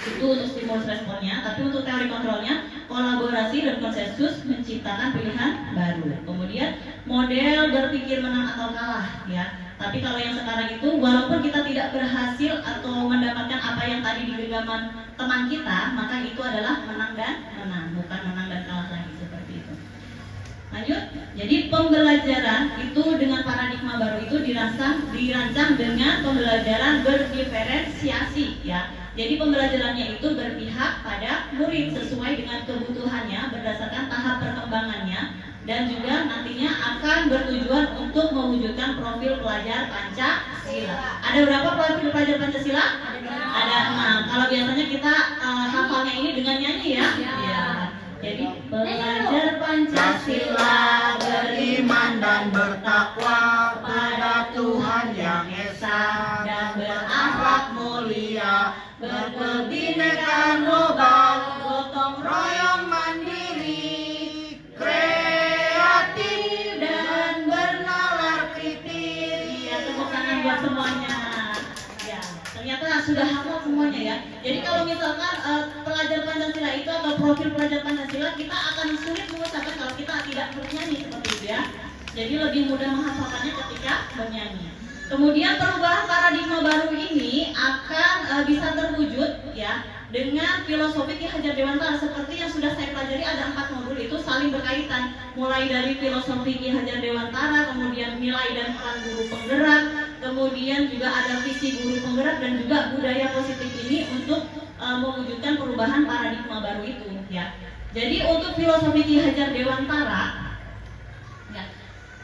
Itu untuk stimulus responnya, tapi untuk teori kontrolnya kolaborasi dan konsensus menciptakan pilihan baru. Kemudian model berpikir menang atau kalah ya. Tapi kalau yang sekarang itu walaupun kita tidak berhasil atau mendapatkan apa yang tadi di genggaman teman kita, maka itu adalah menang dan menang, bukan menang dan kalah lagi seperti itu. Lanjut. Jadi pembelajaran itu dengan paradigma baru itu dirancang dengan pembelajaran berdiferensiasi ya. Jadi pembelajarannya itu berpihak pada murid sesuai dengan kebutuhannya berdasarkan tahap perkembangannya dan juga nantinya akan bertujuan untuk mewujudkan profil pelajar Pancasila. Pancasila. Ada berapa profil pelajar Pancasila? Ada 6. Kalau biasanya kita hafalnya ini dengan nyanyi ya. Ya. Jadi belajar Pancasila, beriman dan bertakwa pada Tuhan yang Esa, dan berakhlak mulia, berkebinekaan global, gotong royong mandiri, kreatif dan bernalar kritis. Iya, tepuk tangan buat semuanya. Ya, ternyata sudah hafal semuanya ya. Jadi kalau misalkan pelajar Pancasila itu atau profil pelajar Pancasila, kita akan sulit mengucapkan kalau kita tidak bernyanyi seperti itu ya. Jadi lebih mudah menghafalkannya ketika bernyanyi. Kemudian perubahan paradigma baru ini akan bisa terwujud ya dengan filosofi Ki Hajar Dewantara seperti yang sudah saya pelajari. Ada 4 modul itu saling berkaitan, mulai dari filosofi Ki Hajar Dewantara, kemudian nilai dan peran guru penggerak, kemudian juga ada visi guru penggerak dan juga budaya positif ini untuk mewujudkan perubahan paradigma baru itu ya. Jadi untuk filosofi Ki Hajar Dewantara,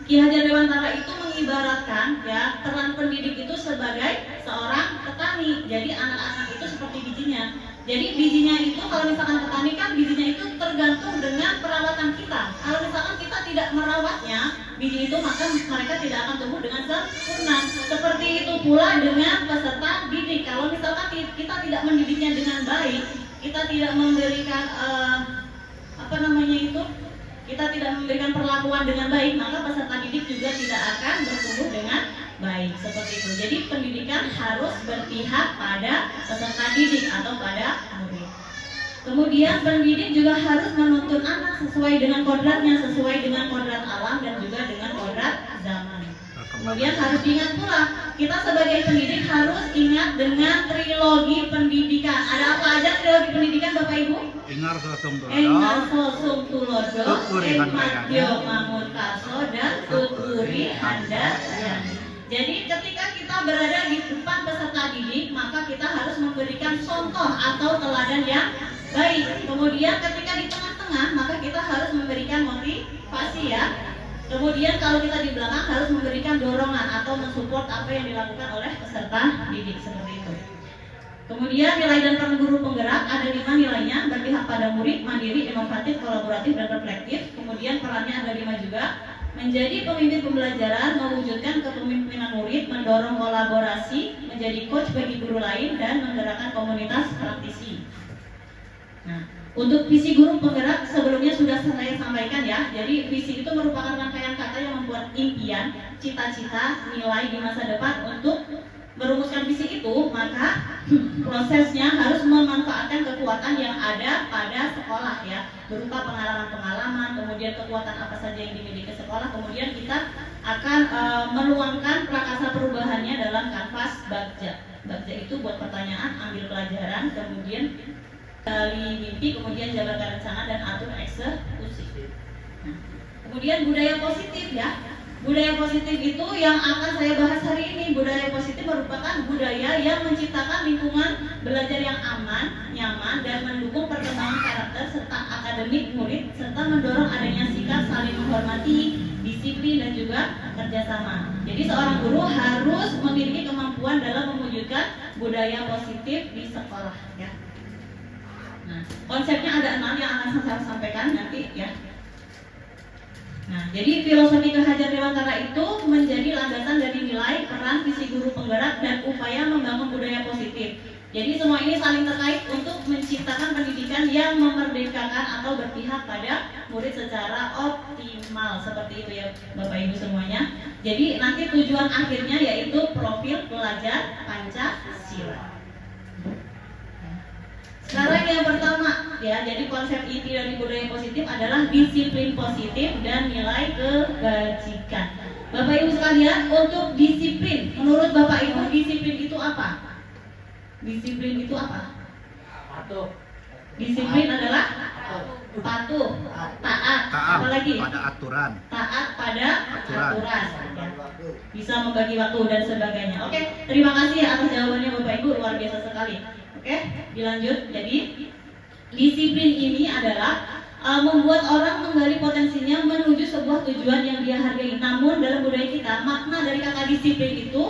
Ki Hajar Dewantara itu mengibaratkan ya peran pendidik itu sebagai seorang petani. Jadi anak-anak itu seperti bijinya. Jadi bijinya itu kalau misalkan petani kan bijinya itu tergantung dengan perawatan kita. Kalau misalkan kita tidak merawatnya biji itu, maka mereka tidak akan tumbuh dengan sempurna. Seperti itu pula dengan peserta didik. Kalau misalkan kita tidak mendidiknya dengan baik, kita tidak memberikan kita tidak memberikan perlakuan dengan baik, maka peserta didik juga tidak akan bertumbuh dengan baik. Seperti itu. Jadi pendidikan harus berpihak pada peserta didik atau pada murid. Kemudian pendidik juga harus menuntun anak sesuai dengan kodratnya, sesuai dengan kodrat alam dan juga dengan kodrat zaman. Kemudian harus diingat pula, kita sebagai pendidik harus ingat dengan trilogi pendidikan. Ada apa aja trilogi pendidikan Bapak Ibu? Ingar sosum Engar Sosum Tulodo, Tuturi Ekmatio Mangunkaso, dan Tuturi Handayani. Jadi ketika kita berada di depan peserta didik, maka kita harus memberikan contoh atau teladan yang baik. Kemudian ketika di tengah-tengah, maka kita harus memberikan motivasi ya. Kemudian kalau kita di belakang harus memberikan dorongan atau mensupport apa yang dilakukan oleh peserta didik, seperti itu. Kemudian nilai dan peran guru penggerak ada 5 nilainya: berpihak pada murid, mandiri, inovatif, kolaboratif, dan reflektif. Kemudian perannya ada 5 juga: menjadi pemimpin pembelajaran, mewujudkan kepemimpinan murid, mendorong kolaborasi, menjadi coach bagi guru lain, dan menggerakkan komunitas praktisi. Nah, untuk visi guru penggerak sebelumnya sudah saya sampaikan ya. Jadi visi itu merupakan rangkaian kata yang membuat impian, cita-cita, nilai di masa depan. Untuk merumuskan visi itu, maka prosesnya harus memanfaatkan kekuatan yang ada pada sekolah ya, berupa pengalaman-pengalaman, kemudian kekuatan apa saja yang dimiliki sekolah. Kemudian kita akan menuangkan prakasa perubahannya dalam kanvas Bagja. Bagja itu buat pertanyaan, ambil pelajaran, kemudian gali mimpi, kemudian jabarkan rencana, dan atur eksekusi. Nah, kemudian budaya positif ya. Budaya positif itu yang akan saya bahas hari ini. Budaya positif merupakan budaya yang menciptakan lingkungan belajar yang aman, nyaman, dan mendukung perkembangan karakter serta akademik murid, serta mendorong adanya sikap saling menghormati, disiplin, dan juga kerjasama. Jadi seorang guru harus memiliki kemampuan dalam mewujudkan budaya positif di sekolah ya. Nah, konsepnya ada 6 yang akan saya sampaikan nanti ya. Nah, jadi filosofi Ki Hajar Dewantara itu menjadi landasan dari nilai, peran, visi guru penggerak, dan upaya membangun budaya positif. Jadi semua ini saling terkait untuk menciptakan pendidikan yang memerdekakan atau berpihak pada murid secara optimal. Seperti itu ya Bapak Ibu semuanya. Jadi nanti tujuan akhirnya yaitu profil pelajar Pancasila. Sekarang yang pertama ya, jadi konsep inti dari budaya positif adalah disiplin positif dan nilai kebajikan. Bapak Ibu sekalian, untuk disiplin, menurut Bapak Ibu disiplin itu apa? Disiplin itu apa? Patuh. Disiplin adalah patuh, taat, apalagi? Pada aturan. Taat pada aturan. Ya. Bisa membagi waktu dan sebagainya. Oke, terima kasih atas jawabannya Bapak Ibu, luar biasa sekali. Oke, dilanjut. Jadi disiplin ini adalah membuat orang menggali potensinya menuju sebuah tujuan yang dia hargai. Namun dalam budaya kita, makna dari kata disiplin itu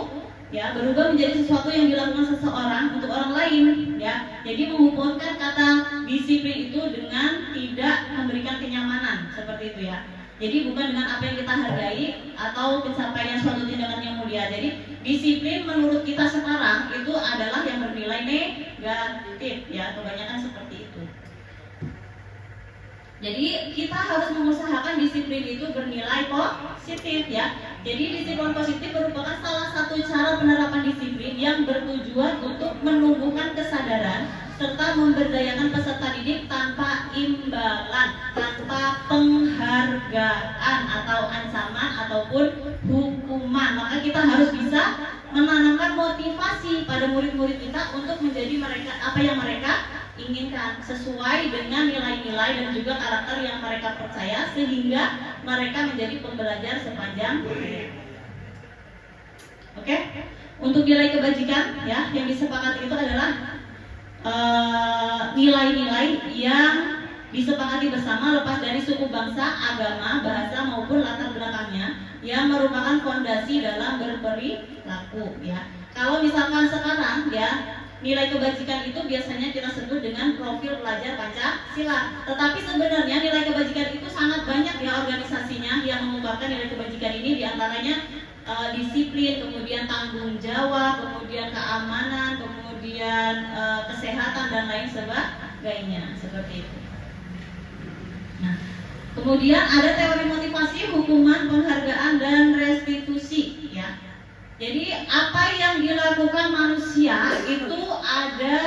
ya berubah menjadi sesuatu yang dilakukan seseorang untuk orang lain, ya. Jadi menghubungkan kata disiplin itu dengan tidak memberikan kenyamanan, seperti itu ya. Jadi bukan dengan apa yang kita hargai atau pencapaian suatu tindakan yang mulia. Jadi disiplin menurut kita sekarang itu adalah yang bernilai negatif, ya. Kebanyakan seperti itu. Jadi kita harus mengusahakan disiplin itu bernilai positif, ya. Jadi disiplin positif merupakan salah satu cara penerapan disiplin yang bertujuan untuk menumbuhkan kesadaran serta memberdayakan peserta didik tanpa imbalan, tanpa penghargaan atau ancaman ataupun hukuman. Maka kita harus bisa menanamkan motivasi pada murid-murid kita untuk menjadi mereka apa yang mereka inginkan, sesuai dengan nilai-nilai dan juga karakter yang mereka percaya, sehingga mereka menjadi pembelajar sepanjang hidup. Oke? Untuk nilai kebajikan, ya, yang disepakati itu adalah nilai-nilai yang disepakati bersama lepas dari suku bangsa, agama, bahasa maupun latar belakangnya, yang merupakan fondasi dalam berperilaku, ya. Kalau misalkan sekarang, ya, nilai kebajikan itu biasanya kita sebut dengan profil pelajar Pancasila. Tetapi sebenarnya nilai kebajikan itu sangat banyak ya organisasinya yang mengungkapkan nilai kebajikan ini, diantaranya disiplin, kemudian tanggung jawab, kemudian keamanan, kemudian kesehatan dan lain sebagainya, seperti itu. Nah, kemudian ada teori motivasi, hukuman, penghargaan, dan restitusi, ya. Jadi apa yang dilakukan manusia itu ada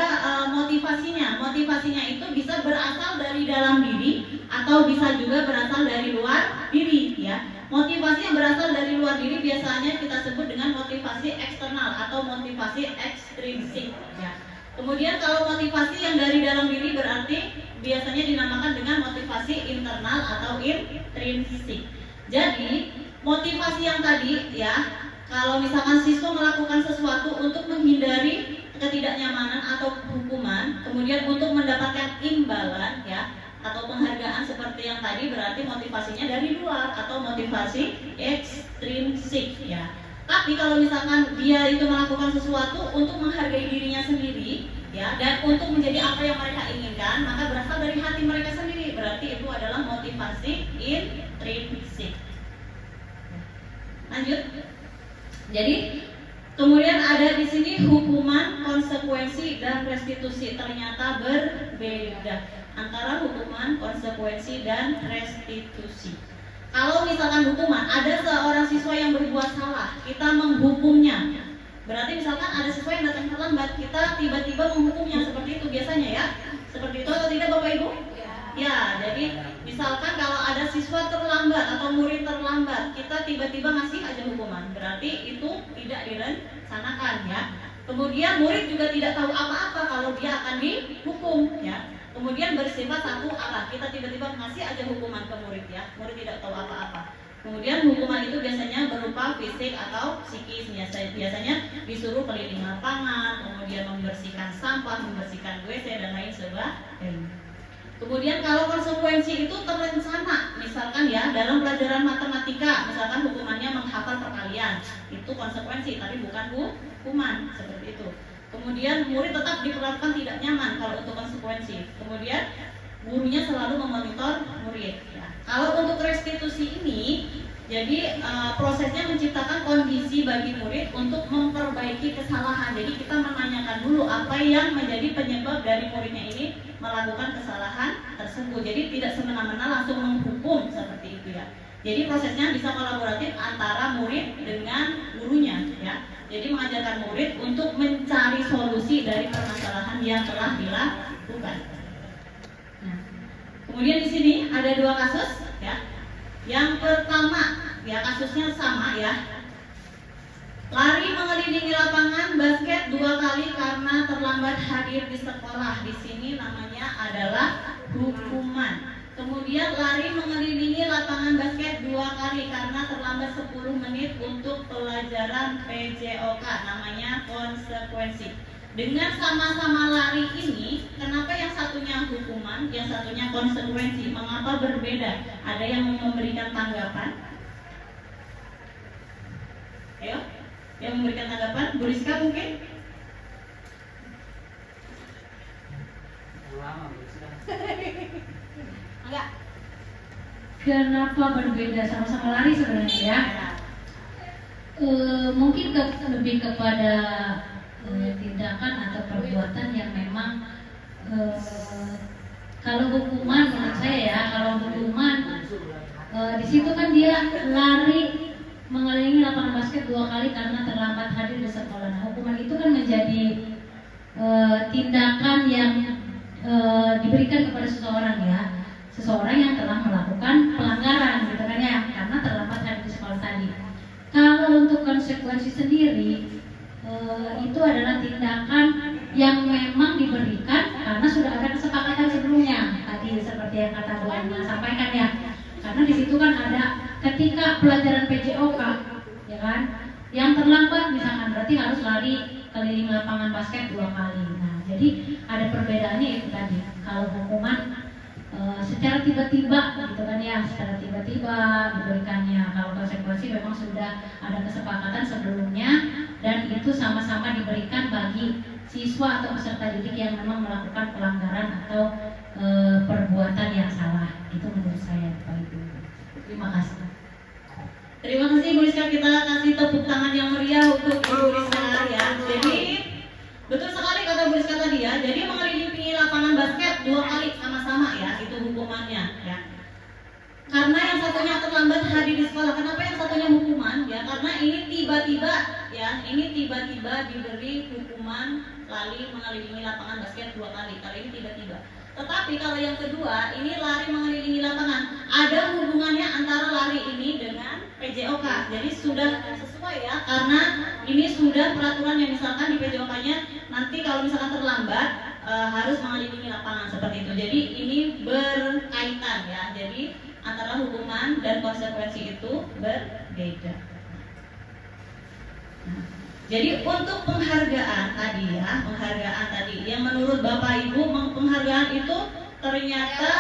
motivasinya. Motivasinya itu bisa berasal dari dalam diri atau bisa juga berasal dari luar diri, ya. Motivasi yang berasal dari luar diri biasanya kita sebut dengan motivasi eksternal atau motivasi ekstrinsik, ya. Kemudian kalau motivasi yang dari dalam diri berarti biasanya dinamakan dengan motivasi internal atau intrinsik. Jadi motivasi yang tadi, ya, kalau misalkan siswa melakukan sesuatu untuk menghindari ketidaknyamanan atau hukuman, kemudian untuk mendapatkan imbalan, ya, atau penghargaan seperti yang tadi, berarti motivasinya dari luar atau motivasi ekstrinsik, ya. Tapi kalau misalkan dia itu melakukan sesuatu untuk menghargai dirinya sendiri, ya, dan untuk menjadi apa yang mereka inginkan, maka berasal dari hati mereka sendiri, berarti itu adalah motivasi intrinsik. Lanjut. Jadi kemudian ada di sini hukuman, konsekuensi, dan restitusi. Ternyata berbeda antara hukuman, konsekuensi, dan restitusi. Kalau misalkan hukuman, ada seorang siswa yang berbuat salah, kita menghukumnya. Berarti misalkan ada siswa yang datang terlambat, kita tiba-tiba menghukumnya, seperti itu biasanya, ya. Seperti itu atau tidak, Bapak Ibu? Ya, jadi misalkan kalau ada siswa terlambat atau murid terlambat, kita tiba-tiba ngasih aja hukuman, berarti itu tidak direncanakan, ya. Kemudian murid juga tidak tahu apa-apa kalau dia akan dihukum, ya. Kemudian bersifat satu arah, kita tiba-tiba ngasih aja hukuman ke murid, ya. Murid tidak tahu apa-apa. Kemudian hukuman itu biasanya berupa fisik atau psikis, biasanya disuruh keliling lapangan, kemudian membersihkan sampah, membersihkan WC dan lain sebagainya. Kemudian kalau konsekuensi itu terencana, misalkan ya dalam pelajaran matematika, misalkan hukumannya menghafal perkalian, itu konsekuensi, tapi bukan hukuman, seperti itu. Kemudian murid tetap diperlakukan tidak nyaman kalau untuk konsekuensi. Kemudian gurunya selalu memonitor murid. Ya. Kalau untuk restitusi ini, jadi prosesnya menciptakan kondisi bagi murid untuk memperbaiki kesalahan. Jadi kita menanyakan dulu apa yang menjadi penyebab dari muridnya ini melakukan kesalahan tersebut. Jadi tidak semena-mena langsung menghukum seperti itu, ya. Jadi prosesnya bisa kolaboratif antara murid dengan gurunya, ya. Jadi mengajarkan murid untuk mencari solusi dari permasalahan yang telah dilakukan. Nah, kemudian di sini ada dua kasus, ya. Yang pertama, ya kasusnya sama, ya. Lari mengelilingi lapangan basket 2 kali karena terlambat hadir di sekolah. Di sini namanya adalah hukuman. Kemudian lari mengelilingi lapangan basket 2 kali karena terlambat 10 menit untuk pelajaran PJOK, namanya konsekuensi. Dengan sama-sama lari ini, kenapa yang satunya hukuman, yang satunya konsekuensi? Mengapa berbeda? Ada yang memberikan tanggapan? Ayo. yang memberikan tanggapan? Bu Rizka mungkin? Enggak. Kenapa berbeda, sama-sama lari sebenarnya ya? Mungkin lebih kepada tindakan atau perbuatan yang memang kalau hukuman menurut saya ya, kalau hukuman di situ kan dia lari mengelilingi lapangan basket 2 kali karena terlambat hadir di sekolah. Nah, hukuman itu kan menjadi tindakan yang diberikan kepada seseorang ya, seseorang yang telah melakukan pelanggaran gitu kan ya, karena terlambat hadir di sekolah tadi. Kalau untuk konsekuensi sendiri itu adalah tindakan yang memang diberikan karena sudah ada kesepakatan sebelumnya tadi seperti yang kata Bu Anna sampaikan ya, karena di situ kan ada ketika pelajaran PJOK ya kan, yang terlambat misalkan berarti harus lari keliling lapangan basket 2 kali. Nah jadi ada perbedaannya itu tadi, kalau hukuman secara tiba-tiba gitu kan ya, secara tiba-tiba diberikannya. Kalau konsekuensi memang sudah ada kesepakatan sebelumnya dan itu sama-sama diberikan bagi siswa atau peserta didik yang memang melakukan pelanggaran atau perbuatan yang salah. Itu menurut saya Pak Ibu. Terima kasih. Terima kasih Bu Rizka, kita kasih tepuk tangan yang meriah untuk Ibu Rizka ya. Jadi betul sekali kata Bu Rizka tadi ya. Jadi mengelilingi lapangan basket 2 kali sama-sama ya, itu hukumannya ya. Karena yang satunya terlambat hadir di sekolah. Kenapa yang satunya hukuman? Ya karena ini tiba-tiba ya, ini tiba-tiba diberi hukuman lari mengelilingi lapangan basket 2 kali. Kali ini tiba-tiba. Tetapi kalau yang kedua, ini lari mengelilingi lapangan. Ada hubungannya antara lari ini dengan PJOK. Jadi sudah sesuai ya, karena ini sudah peraturan yang misalkan di PJOK-nya nanti kalau misalkan terlambat harus mengelilingi lapangan seperti itu. Jadi ini berkaitan ya. Jadi antara hukuman dan konsekuensi itu berbeda. Nah, jadi untuk penghargaan tadi ya, penghargaan tadi yang menurut Bapak Ibu penghargaan itu ternyata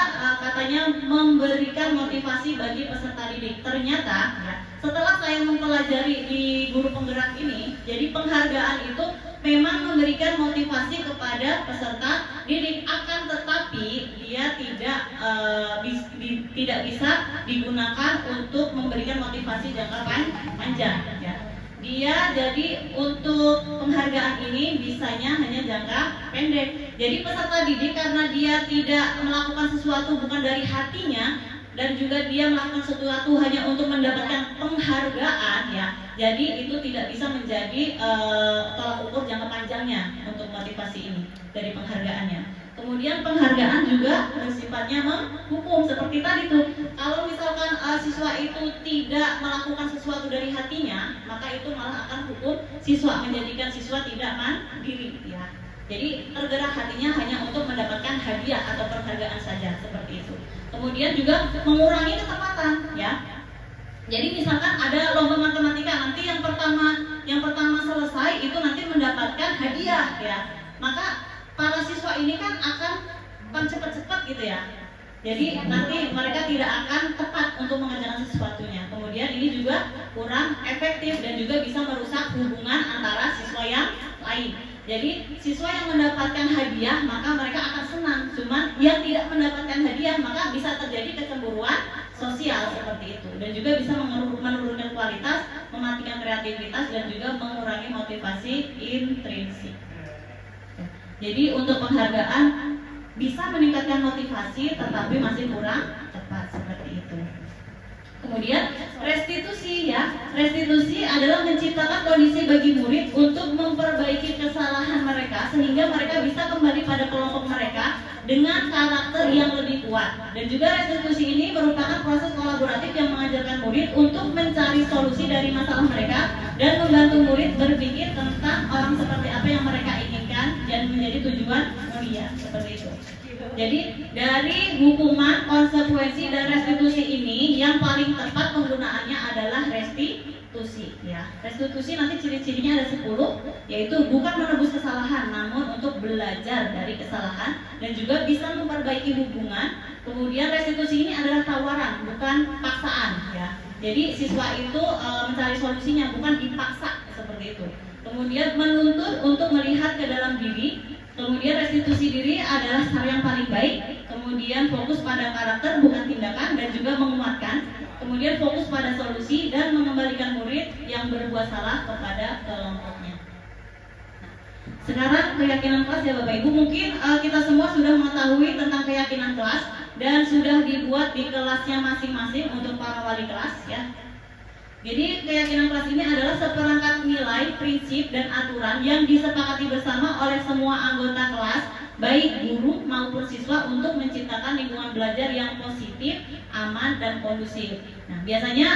katanya memberikan motivasi bagi peserta didik. Ternyata ya, setelah saya mempelajari di guru penggerak ini, jadi penghargaan itu memang memberikan motivasi kepada peserta didik, akan tetapi dia tidak bisa digunakan untuk memberikan motivasi jangka panjang ya. Dia jadi untuk penghargaan ini bisanya hanya jangka pendek. Jadi peserta didik karena dia tidak melakukan sesuatu bukan dari hatinya dan juga dia melakukan sesuatu hanya untuk mendapatkan penghargaan ya. Jadi itu tidak bisa menjadi tolak ukur jangka panjangnya untuk motivasi ini dari penghargaannya. Kemudian penghargaan juga bersifatnya menghukum seperti tadi tuh. Kalau misalkan siswa itu tidak melakukan sesuatu dari hatinya, maka itu malah akan hukum siswa, menjadikan siswa tidak mandiri ya. Jadi tergerak hatinya hanya untuk mendapatkan hadiah atau penghargaan saja seperti itu. Kemudian juga mengurangi ketepatan ya. Jadi misalkan ada lomba matematika, nanti yang pertama selesai itu nanti mendapatkan hadiah ya. Maka para siswa ini kan akan cepat-cepat gitu ya. Jadi nanti mereka tidak akan tepat untuk mengerjakan sesuatunya. Kemudian ini juga kurang efektif dan juga bisa merusak hubungan antara siswa yang lain. Jadi siswa yang mendapatkan hadiah maka mereka akan senang. Cuman yang tidak mendapatkan hadiah maka bisa terjadi kecemburuan sosial seperti itu. Dan juga bisa menurunkan kualitas, mematikan kreativitas dan juga mengurangi motivasi intrinsik. Jadi untuk penghargaan bisa meningkatkan motivasi tetapi masih kurang cepat seperti itu. Kemudian restitusi ya. Restitusi adalah menciptakan kondisi bagi murid untuk memperbaiki kesalahan mereka sehingga mereka bisa kembali pada kelompok mereka dengan karakter yang lebih kuat. Dan juga restitusi ini merupakan proses kolaboratif yang mengajarkan murid untuk mencari solusi dari masalah mereka dan membantu murid berpikir tentang orang seperti apa yang mereka inginkan dan menjadi tujuan mulia seperti itu. Jadi dari hukuman, konsekuensi dan restitusi ini yang paling tepat penggunaannya adalah restitusi ya. Restitusi nanti ciri-cirinya ada 10, yaitu bukan menebus kesalahan namun untuk belajar dari kesalahan dan juga bisa memperbaiki hubungan. Kemudian restitusi ini adalah tawaran bukan paksaan ya. jadi siswa itu mencari solusinya, bukan dipaksa seperti itu. Kemudian menuntut untuk melihat ke dalam diri. Kemudian restitusi diri adalah cara yang paling baik. Kemudian fokus pada karakter bukan tindakan dan juga menguatkan. Kemudian fokus pada solusi dan mengembalikan murid yang berbuat salah kepada kelompoknya. Sekarang keyakinan kelas ya Bapak Ibu, mungkin kita semua sudah mengetahui tentang keyakinan kelas dan sudah dibuat di kelasnya masing-masing untuk para wali kelas ya. Jadi keyakinan kelas ini adalah seperangkat nilai, prinsip, dan aturan yang disepakati bersama oleh semua anggota kelas, baik guru maupun siswa untuk menciptakan lingkungan belajar yang positif, aman, dan kondusif. Nah, biasanya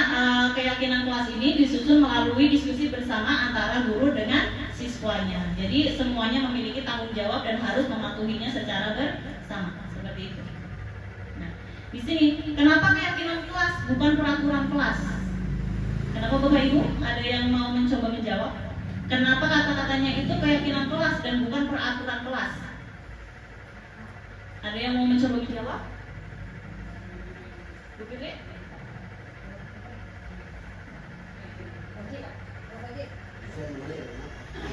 keyakinan kelas ini disusun melalui diskusi bersama antara guru dengan siswanya. Jadi semuanya memiliki tanggung jawab dan harus mematuhinya secara bersama, seperti itu. Nah, di sini kenapa keyakinan kelas bukan peraturan kelas? Kenapa Bapak Ibu? Ada yang mau mencoba menjawab? Kenapa kata-katanya itu keyakinan kelas dan bukan peraturan kelas? Ada yang mau mencoba menjawab? Bu Fitri?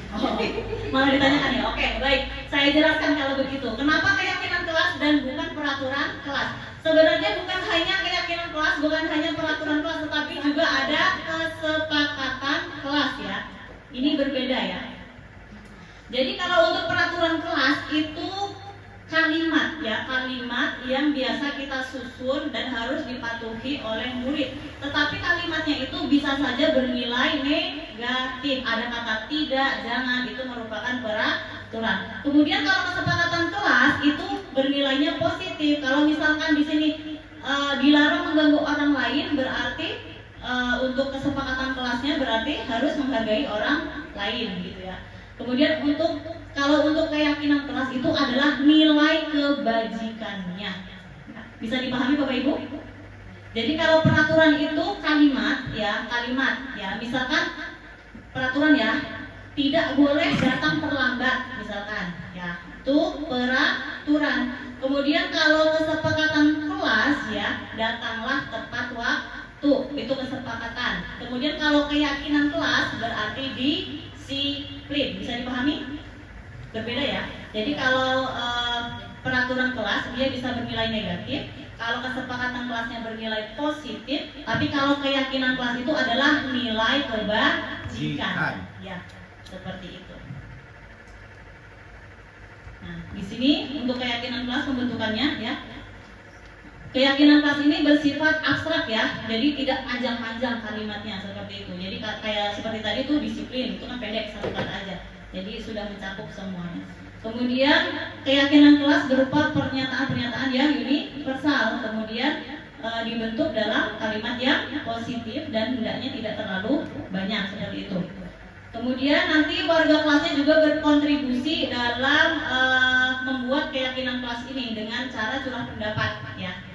Oh, malah ditanyakan ya? Oke, baik. Saya jelaskan kalau begitu. Kenapa keyakinan kelas dan bukan peraturan kelas? Sebenarnya bukan hanya keyakinan kelas, bukan hanya peraturan kelas, tetapi juga ada kesepakatan kelas ya. Ini berbeda ya. Jadi kalau untuk peraturan kelas itu kalimat ya, kalimat yang biasa kita susun dan harus dipatuhi oleh murid. Tetapi kalimatnya itu bisa saja bernilai negatif. Ada kata tidak, jangan, itu merupakan peraturan. Kemudian kalau kesepakatan kelas itu bernilainya positif. Kalau misalkan di sini dilarang mengganggu orang lain, berarti untuk kesepakatan kelasnya berarti harus menghargai orang lain gitu ya. Kemudian kalau untuk keyakinan kelas itu adalah nilai kebajikannya. Nah, bisa dipahami Bapak Ibu? Jadi kalau peraturan itu kalimat ya, misalkan peraturan ya, tidak boleh datang terlambat misalkan ya, itu peraturan. Kemudian kalau kesepakatan kelas ya, datanglah tepat waktu, itu kesepakatan. Kemudian kalau keyakinan kelas berarti disiplin. Bisa dipahami? Berbeda ya. Jadi kalau peraturan kelas dia bisa bernilai negatif, kalau kesepakatan kelasnya bernilai positif, tapi kalau keyakinan kelas itu adalah nilai kebajikan. Ya, seperti itu. Nah, di sini untuk keyakinan kelas pembentukannya ya. Keyakinan kelas ini bersifat abstrak ya, jadi tidak panjang-panjang kalimatnya seperti itu. Jadi kayak seperti tadi itu disiplin, itu kan pendek satu kata aja. Jadi sudah mencakup semuanya. Kemudian keyakinan kelas berupa pernyataan-pernyataan yang universal, kemudian dibentuk dalam kalimat yang positif dan hendaknya tidak terlalu banyak seperti itu. Kemudian nanti warga kelasnya juga berkontribusi dalam membuat keyakinan kelas ini dengan cara curah pendapat ya.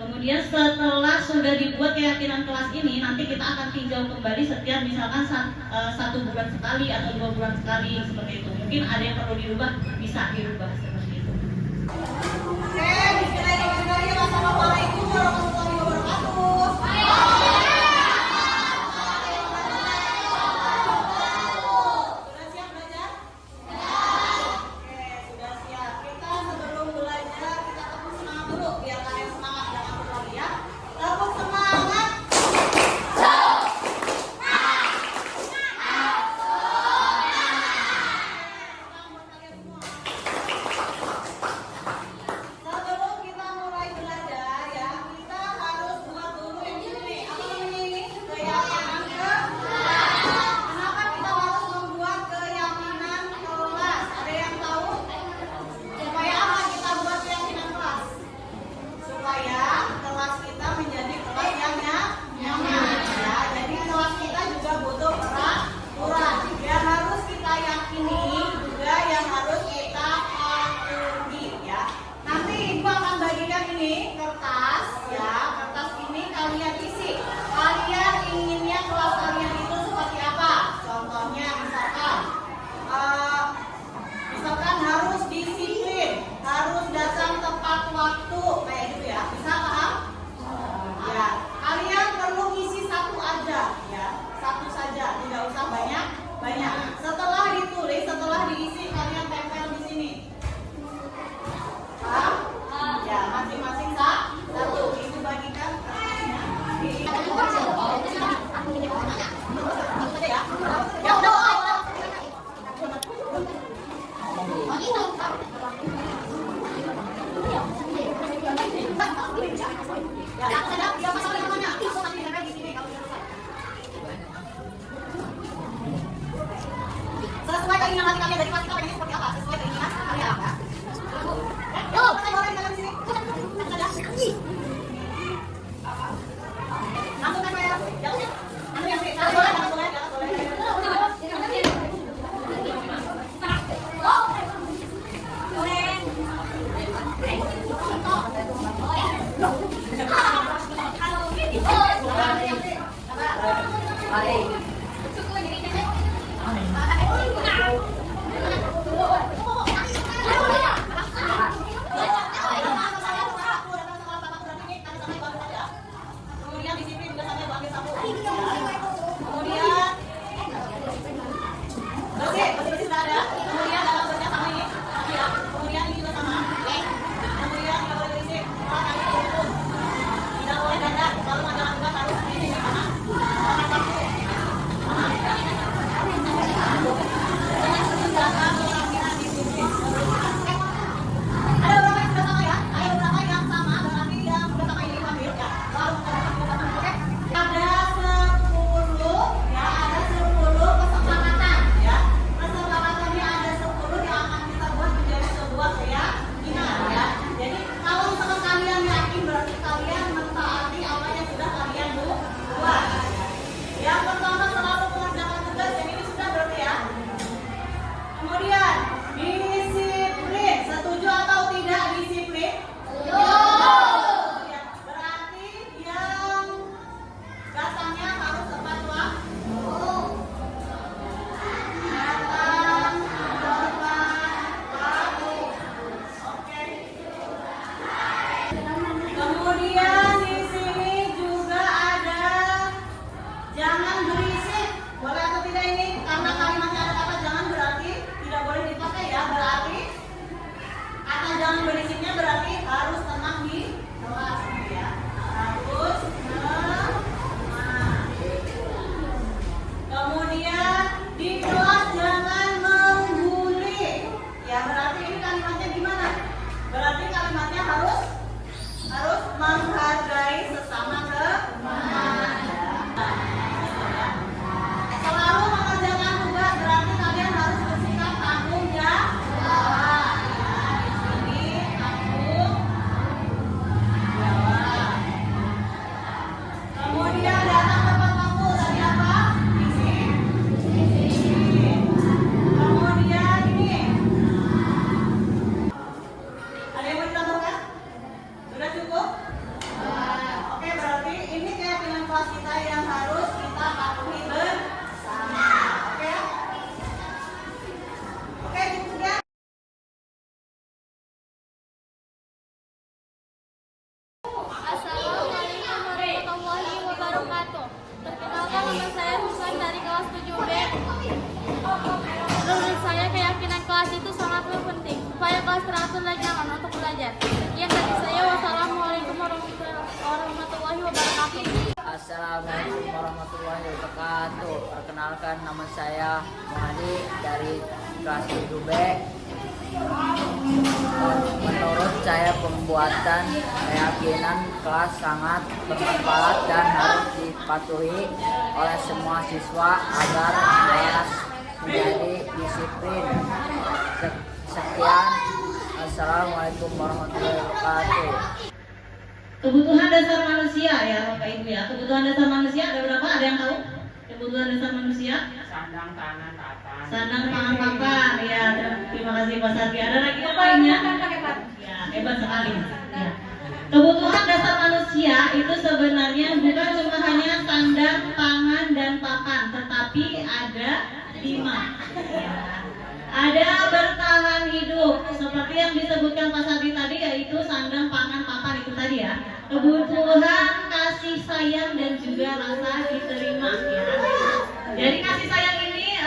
Kemudian setelah sudah dibuat keyakinan kelas ini, nanti kita akan tinjau kembali setiap misalkan 1 bulan sekali atau 2 bulan sekali seperti itu. Mungkin ada yang perlu dirubah, bisa dirubah seperti itu. Oke, bismillahirrahmanirrahim. Assalamualaikum warahmatullahi wabarakatuh. Sudah siap belajar? Oke, sudah siap. Kita sebelum belajar kita tepuk semangat dulu biar kalian semangat dan aku lagi ya. Tepuk semangat. Sebelum kita mulai belajar ya, kita Banyak. Setelah ditulis, setelah diisi kalian tempel di sini. Paham? Ya, masing-masing satu. Ibu bagikan kertasnya. Ya udah. Sesuai keinginan hati kalian, dari pasti kalian seperti apa? Sesuai keinginan kalian. Yuk, kita bawa di sini. Langsung kan saya. Ya udah. Anu yang sih, jangan boleh. Kemudian disiplin juga sampai ambil sapu. Kemudian bersih sudah ada. Kemudian dalam bersih sama ini, ya. Kemudian ini juga sama. Kemudian tidak boleh berisik. Tidak boleh dandan. Kalau majalah juga harus ini sama. Ada beberapa yang sudah sama ya. Ada beberapa yang sama, berarti yang sudah sama ini ambil ya. Baru kita sama. Oke. Ada 10 ya, ada 10 kesepakatan ya. Kesepakatannya ada 10 yang akan kita buat menjadi sebuah keyakinan ya. Jadi kalau misalkan kalian yakin berarti kalian mentaati apa yang sudah kalian buat. Yang pertama selalu mengerjakan tugas, yang ini sudah berarti ya. Kemudian disiplin, setuju atau tidak disiplin? Ya, berarti yang datangnya harus tepat waktu. Datang tepat waktu. Oke. Kemudian di sini juga ada jangan berisik. Boleh atau tidak ini? Karena kalimatnya ada kata jangan berarti tidak boleh dipakai ya. Berarti kata jangan berisiknya berarti harus tenang di kelas ya. Harus tenang. Kemudian di kelas jangan membuli. Ya berarti ini kalimatnya gimana? Berarti kalimatnya harus menghargai sesama teman. Selalu mengerjakan tugas berarti kalian harus bersikap tanggung jawab. Di sini tanggung jawab. Kemudian datang tepat waktu tadi apa? Di sini. Kemudian ini. Ada yang mau ditambahkan? Sudah cukup? Oke, berarti ini keyakinan kelas kita yang harus kita patuhi bersama. Oke? Oke, cukup ya. Assalamualaikum warahmatullahi wabarakatuh. Perkenalkan, nama saya Husan dari kelas 7B. Menurut saya keyakinan kelas itu sangatlah penting supaya kelas teratur dan nyaman untuk belajar. Sekian dari saya. Wassalamualaikum warahmatullahi wabarakatuh. Assalamualaikum warahmatullahi wabarakatuh. Perkenalkan, nama saya Muhadi dari kelas 7B. Menurut saya pembuatan keyakinan kelas sangat bermanfaat dan harus dipatuhi oleh semua siswa agar kelas menjadi disiplin. Sekian. Assalamualaikum warahmatullahi wabarakatuh. Kebutuhan dasar manusia ya Bapak Ibu ya. Kebutuhan dasar manusia ada berapa? Ada yang tahu? Kebutuhan dasar manusia? Sandang, tangan, papan. Sandang, pangan, papan. Ya, terima kasih Pak Sati. Ada lagi yang lainnya? Ya, hebat sekali. Ya. Kebutuhan dasar manusia itu sebenarnya bukan cuma hanya sandang, pangan, dan papan, tetapi ada 5. Ya. Ada bertahan hidup, seperti yang disebutkan Pak Sati tadi, yaitu sandang, pangan, papan itu tadi ya. Kebutuhan kasih sayang dan juga rasa diterima ya. Jadi kasih sayang ini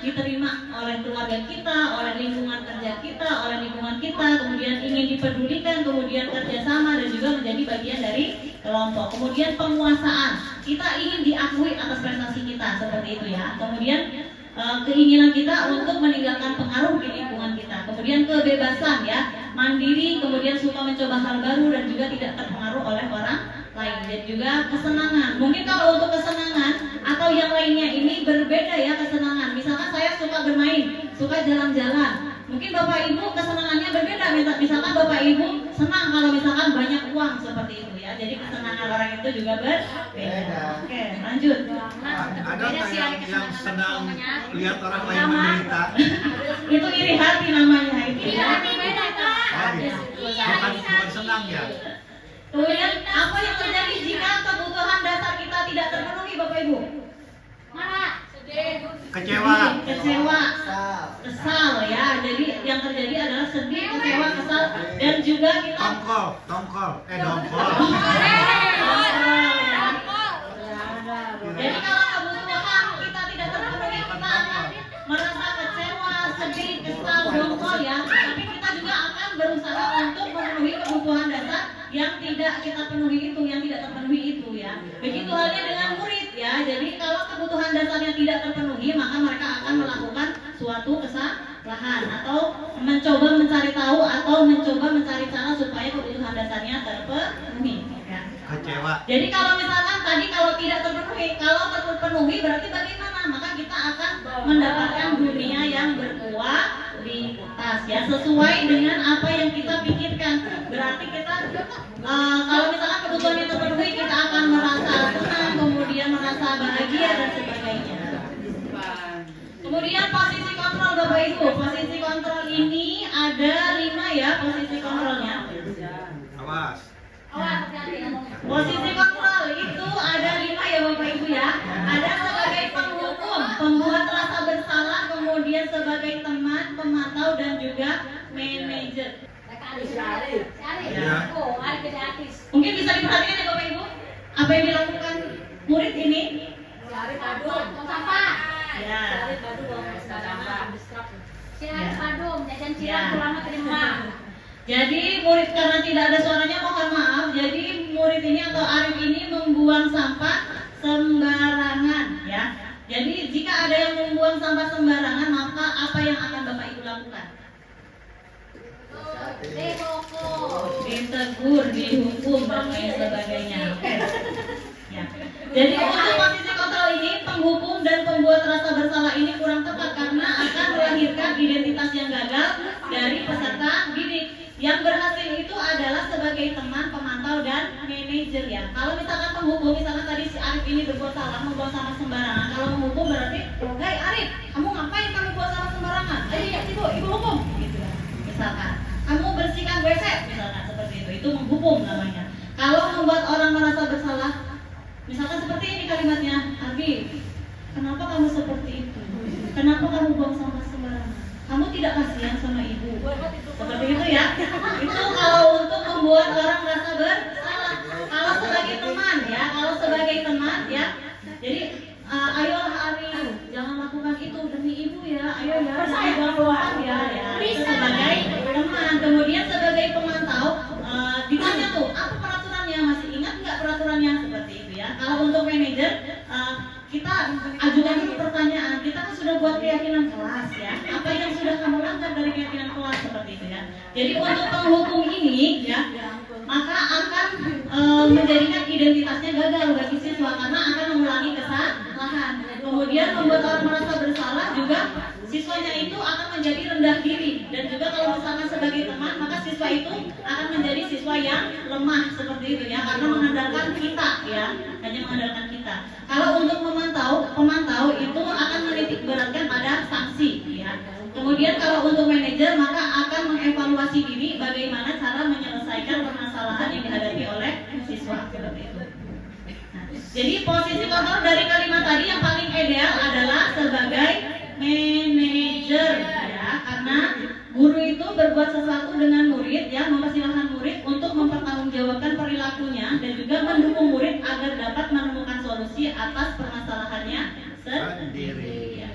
diterima oleh keluarga kita, oleh lingkungan kerja kita, oleh lingkungan kita, kemudian ingin dipedulikan, kemudian kerjasama dan juga menjadi bagian dari kelompok. Kemudian penguasaan, kita ingin diakui atas prestasi kita seperti itu ya. Kemudian keinginan kita untuk meninggalkan pengaruh di lingkungan kita. Kemudian kebebasan ya, mandiri, kemudian suka mencoba hal baru dan juga tidak terpengaruh oleh orang lain. Dan juga kesenangan. Mungkin kalau untuk kesenangan atau yang lainnya ini berbeda ya kesenangan. Misalkan saya suka bermain, suka jalan-jalan. Mungkin Bapak Ibu kesenangannya berbeda. Misalkan Bapak Ibu senang kalau misalkan banyak uang seperti itu ya. Jadi kesenangan orang itu juga berbeda. Oke, lanjut. Ada yang senang lihat orang lain menderita? Itu iri hati namanya itu. Iri hati beda Kak. Bukan senang ya? Kemudian apa yang terjadi jika kebutuhan dasar kita tidak terpenuhi Bapak Ibu? Marah, sedih, Kecewa. Kecewa, kesal ya. Jadi yang terjadi adalah sedih, kecewa, kesal dan juga kita Dongkol. Jadi kalau kebutuhan kita tidak terpenuhi, kita akan merasa kecewa, sedih, kesal, dongkol ya. Tapi kita juga akan berusaha untuk memenuhi kebutuhan dasar yang tidak kita penuhi itu, yang tidak terpenuhi itu ya. Begitu halnya dengan murid ya. Jadi kalau kebutuhan dasarnya tidak terpenuhi, maka mereka akan melakukan suatu kesalahan atau mencoba mencari tahu atau mencoba mencari cara supaya kebutuhan dasarnya terpenuhi ya. Kecewa. Jadi kalau misalkan tadi kalau tidak terpenuhi, kalau terpenuhi berarti bagaimana? Maka kita akan mendapatkan dunia yang berkualitas ya, sesuai dengan apa yang kita pikirkan. Berarti kita kalau misalkan kebutuhan itu terpenuhi, kita akan merasa senang, kemudian merasa bahagia dan sebagainya. Kemudian posisi kontrol Bapak Ibu. Posisi kontrol ini ada 5 ya posisi kontrolnya. Awas. Posisi kontrol itu ada 5 ya Bapak Ibu ya. Ada sebagai penghukum, pembuat rasa bersalah, kemudian sebagai teman, pemantau dan juga manajer. Ya. Mungkin bisa diperhatikan ya Bapak Ibu, apa yang dilakukan murid ini? cari padum, sampah. Ya. Cari padum, siang padum, jajan Ya. siang pulang terima. Jadi murid karena tidak ada suaranya mohon maaf. Jadi murid ini atau Arif ini membuang sampah sembarangan ya. Jadi jika ada yang membuang sampah sembarangan, maka apa yang akan Bapak Ibu lakukan? Ditegur, dihukum dan lain sebagainya. Ya. Jadi untuk posisi kontrol ini, penghukum dan pembuat rasa bersalah ini kurang tepat karena akan melahirkan identitas yang gagal dari peserta didik. Yang berhasil itu adalah sebagai teman, pemantau dan manajer ya. Kalau misalkan penghukum, misalkan tadi si Arif ini berbuat salah, membuang sampah sembarangan. Kalau menghukum berarti, "Hei Arif, kamu ngapain kamu buang sampah sembarangan? Ayo ibu hukum." Gitu ya. Misalkan, "Kamu bersihkan WC," misalkan seperti itu menghukum namanya. Kalau membuat orang merasa bersalah, misalkan seperti ini kalimatnya, "Arif, kenapa kamu seperti itu? Kenapa kamu buang sampah sembarangan? Kamu tidak kasihan sama ibu?" Seperti itu ya. Itu kalau untuk membuat orang merasa bersalah. Kalau sebagai teman ya, jadi ayolah Arif, jangan lakukan itu demi ibu ya. Ayo ya, jangan buang ya. Itu sebagai teman. Kemudian sebagai pemantau, ditanya tuh, apa peraturannya? Masih ingat nggak peraturannya? Seperti itu ya. Kalau untuk manajer, kita ajukan dulu pertanyaan. Kita kan sudah buat keyakinan kelas ya. Apa yang sudah kamu lakukan dari keyakinan kelas seperti itu ya. Jadi untuk penghukum ini ya, maka akan menjadikan identitasnya gagal bagi siswa karena akan mengulangi kesalahan. Kemudian membuat orang merasa bersalah juga, siswanya itu akan menjadi rendah diri dan juga kalau misalkan sebagai teman, maka siswa itu akan menjadi siswa yang lemah seperti itu ya, karena mengandalkan kita ya, hanya mengandalkan kita. Kalau untuk pemantau itu akan menitik beratkan pada sanksi ya. Kemudian kalau untuk manajer maka akan mengevaluasi diri bagaimana cara menyelesaikan permasalahan yang dihadapi oleh siswa seperti itu. Nah, jadi posisi kontrol dari kalimat tadi yang paling ideal adalah sebagai manajer ya, karena guru itu berbuat sesuatu dengan murid ya, mempersilahkan murid untuk mempertanggungjawabkan perilakunya dan juga mendukung murid agar dapat menemukan solusi atas permasalahannya sendiri. Ya.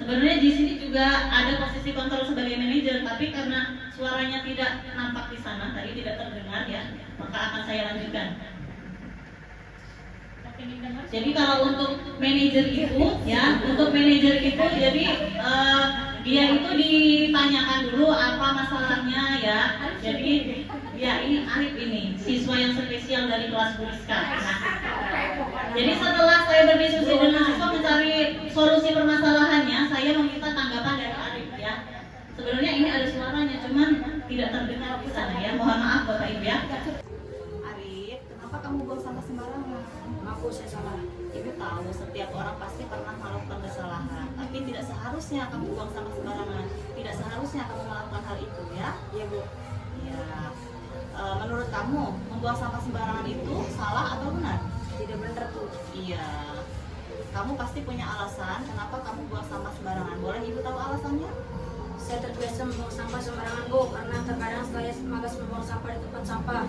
Sebenarnya di sini juga ada posisi kontrol sebagai manajer, tapi karena suaranya tidak nampak di sana, tadi tidak terdengar ya, maka akan saya lanjutkan. Jadi kalau untuk manajer itu ya, untuk manajer itu jadi dia itu ditanyakan dulu apa masalahnya ya. Jadi ya ini Arif ini siswa yang spesial dari kelas Buriska. Nah, jadi setelah saya berdiskusi dengan siswa mencari solusi permasalahannya, saya meminta tanggapan dari Arif ya. Sebenarnya ini ada suaranya, cuman tidak terdengar di sana ya. Mohon maaf Bapak Ibu ya. Arif, kenapa kamu buang sampah sembarangan? Aku saya salah. Ibu tahu setiap orang pasti pernah melakukan kesalahan, tapi tidak seharusnya kamu buang sampah sembarangan. Tidak seharusnya kamu melakukan hal itu ya. Iya Bu. Ya. Menurut kamu membuang sampah sembarangan itu salah atau benar? Tidak benar tuh. Iya. Kamu pasti punya alasan kenapa kamu buang sampah sembarangan. Boleh Ibu tahu alasannya? Saya terbiasa membuang sampah sembarangan Bu, karena terkadang saya malas membuang sampah di tempat sampah.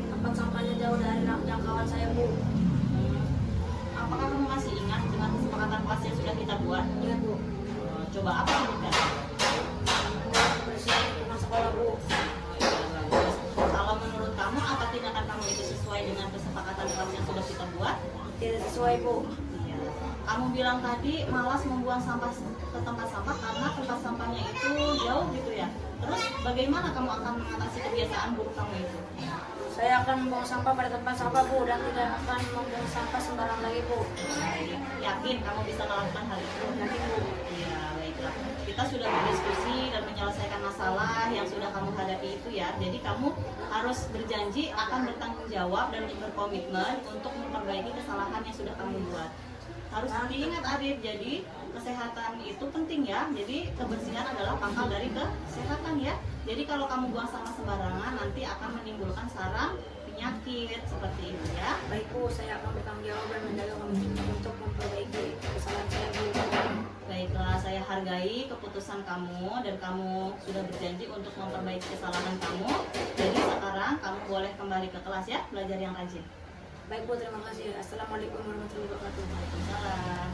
Tempat sampahnya jauh dari jangkauan saya Bu. Apakah kamu masih ingat dengan kesepakatan kelas yang sudah kita buat? Iya Bu. Coba apa sebutkan? Bersih rumah sekolah Bu. Kalau menurut kamu apa tindakan kamu itu sesuai dengan kesepakatan kelas yang sudah kita buat? Tidak sesuai Bu. Iya. Kamu bilang tadi malas membuang sampah ke tempat sampah karena tempat sampahnya itu jauh gitu ya. Terus bagaimana kamu akan mengatasi kebiasaan buruk kamu itu? Saya akan membuang sampah pada tempat sampah Bu, dan tidak akan membuang sampah sembarang lagi Bu. Baik. Yakin kamu bisa melakukan hal itu? Yakin Bu. Iya, baiklah. Kita sudah berdiskusi dan menyelesaikan masalah yang sudah kamu hadapi itu ya. Jadi kamu harus berjanji akan bertanggung jawab dan berkomitmen untuk memperbaiki kesalahan yang sudah kamu buat. Harus diingat Arif, jadi kesehatan itu penting ya. Jadi kebersihan adalah pangkal dari kesehatan ya. Jadi kalau kamu buang sampah sembarangan nanti akan menimbulkan sarang penyakit seperti itu ya. Baik Bu, saya akan bertanggung jawab dan menjaga komitmen untuk memperbaiki kesalahan saya Bu. Baiklah, saya hargai keputusan kamu dan kamu sudah berjanji untuk memperbaiki kesalahan kamu. Jadi sekarang kamu boleh kembali ke kelas ya, belajar yang rajin. Baik Bu, terima kasih. Assalamualaikum warahmatullahi wabarakatuh. Waalaikumsalam.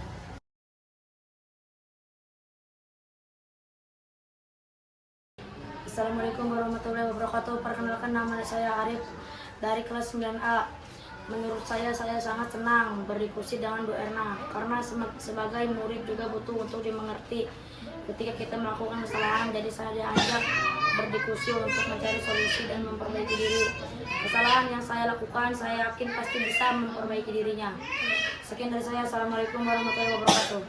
Assalamualaikum warahmatullahi wabarakatuh. Perkenalkan, nama saya Arif dari kelas 9A. Menurut saya sangat senang berdiskusi dengan Bu Erna, karena sebagai murid juga butuh untuk dimengerti ketika kita melakukan kesalahan. Jadi saya diajak berdiskusi untuk mencari solusi dan memperbaiki diri. Kesalahan yang saya lakukan, saya yakin pasti bisa memperbaiki dirinya. Sekian dari saya. Assalamualaikum warahmatullahi wabarakatuh.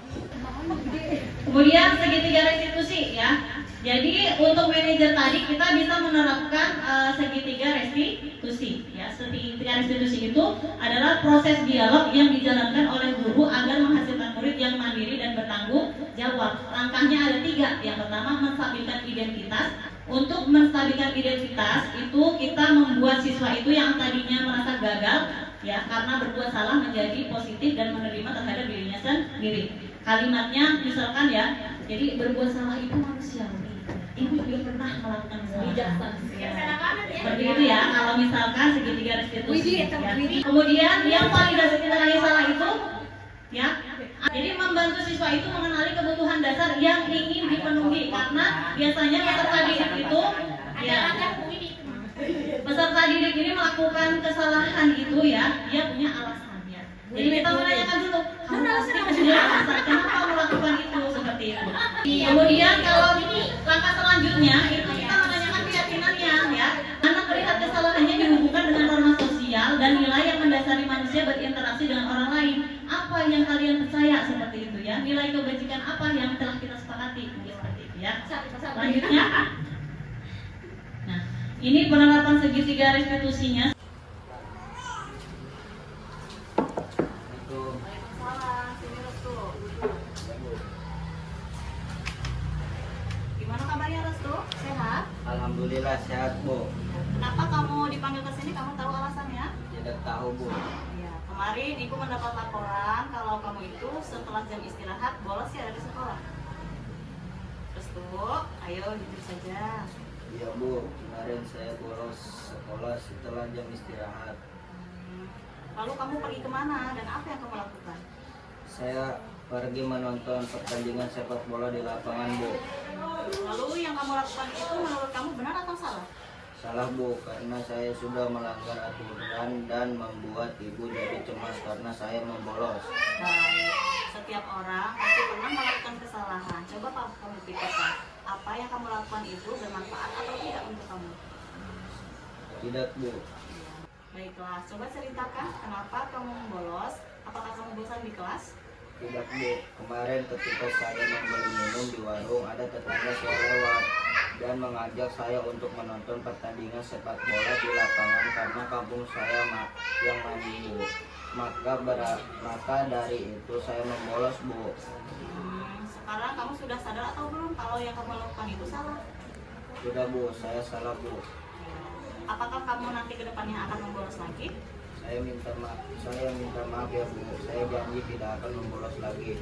Kemudian segitiga restitusi ya. Jadi untuk manajer tadi kita bisa menerapkan segitiga restitusi ya. Segitiga restitusi itu adalah proses dialog yang dijalankan oleh guru agar menghasilkan murid yang mandiri dan bertanggung jawab. Langkahnya ada 3. Yang pertama, menstabilkan identitas. Untuk menstabilkan identitas itu kita membuat siswa itu yang tadinya merasa gagal ya karena berbuat salah menjadi positif dan menerima terhadap dirinya sendiri. Kalimatnya misalkan ya, jadi berbuat salah itu manusiawi. Ibu juga pernah melakukan kesalahan. Seperti itu ya, kalau misalkan segitiga restitusi. Ya. Kemudian yang validasi tindakan salah itu, ya. Jadi membantu siswa itu mengenali kebutuhan dasar yang ingin dipenuhi karena biasanya peserta didik itu, ya. Peserta didik ini melakukan kesalahan itu ya, dia punya alasannya. Jadi kita menanyakan dulu, kamu punya alasan kenapa melakukan itu seperti itu. Kemudian kalau langkah selanjutnya itu kita menanyakan keyakinannya ya. Anak melihat kesalahannya dihubungkan dengan norma sosial dan nilai yang mendasari manusia berinteraksi dengan orang lain. Apa yang kalian percaya seperti itu ya? Nilai kebajikan apa yang telah kita sepakati seperti itu ya. Selanjutnya, nah ini penerapan segitiga restitusinya. Gimana kabarnya Restu? Sehat? Alhamdulillah sehat Bu. Kenapa kamu dipanggil ke sini? Kamu tahu alasannya? Tidak tahu Bu. Ya, kemarin Ibu mendapat laporan kalau kamu itu setelah jam istirahat bolos ya dari sekolah. Restu, ayo jujur saja. Iya Bu, kemarin saya bolos sekolah setelah jam istirahat. Lalu kamu pergi kemana dan apa yang kamu lakukan? Saya Pergi menonton pertandingan sepak bola di lapangan, Bu. Lalu yang kamu lakukan itu menurut kamu benar atau salah? Salah, Bu, karena saya sudah melanggar aturan dan membuat ibu jadi cemas karena saya membolos. Baik, setiap orang pasti pernah melakukan kesalahan. Coba kamu pikirkan, apa yang kamu lakukan itu bermanfaat atau tidak untuk kamu? Tidak, Bu. Baiklah, coba ceritakan kenapa kamu bolos. Apakah kamu bosan di kelas? Tidak, Bu. Kemarin ketika saya membeli minum di warung, ada tetangga saya lewat dan mengajak saya untuk menonton pertandingan sepak bola di lapangan karena kampung saya yang mandi, Bu. Maka dari itu saya membolos, Bu. Sekarang kamu sudah sadar atau belum kalau yang kamu lakukan itu salah? Sudah, Bu. Saya salah, Bu. Apakah kamu nanti ke depannya akan membolos lagi? Saya minta maaf ya, Bu. Saya janji tidak akan membolos lagi.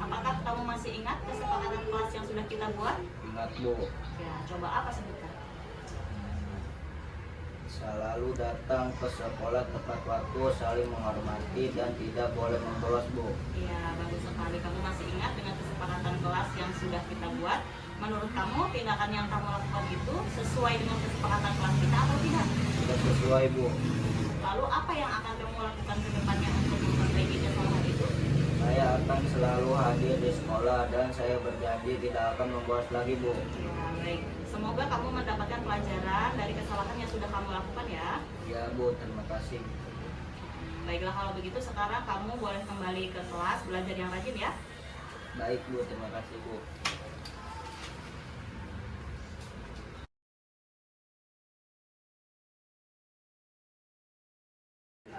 Apakah kamu masih ingat kesepakatan kelas yang sudah kita buat? Ingat, Bu. Ya, coba apa sebutkan? Selalu datang ke sekolah tepat waktu, saling menghormati, dan tidak boleh membolos, Bu. Iya, bagus sekali. Kamu masih ingat dengan kesepakatan kelas yang sudah kita buat? Menurut kamu, tindakan yang kamu lakukan itu sesuai dengan kesepakatan kelas kita atau tidak? Tidak sesuai, Bu. Lalu apa yang akan kamu lakukan ke depannya untuk memperbaiki kesalahan itu? Saya akan selalu hadir di sekolah dan saya berjanji tidak akan membolos lagi, Bu. Ya, baik. Semoga kamu mendapatkan pelajaran dari kesalahan yang sudah kamu lakukan ya. Ya, Bu. Terima kasih. Baiklah, kalau begitu sekarang kamu boleh kembali ke kelas belajar yang rajin ya. Baik, Bu. Terima kasih, Bu.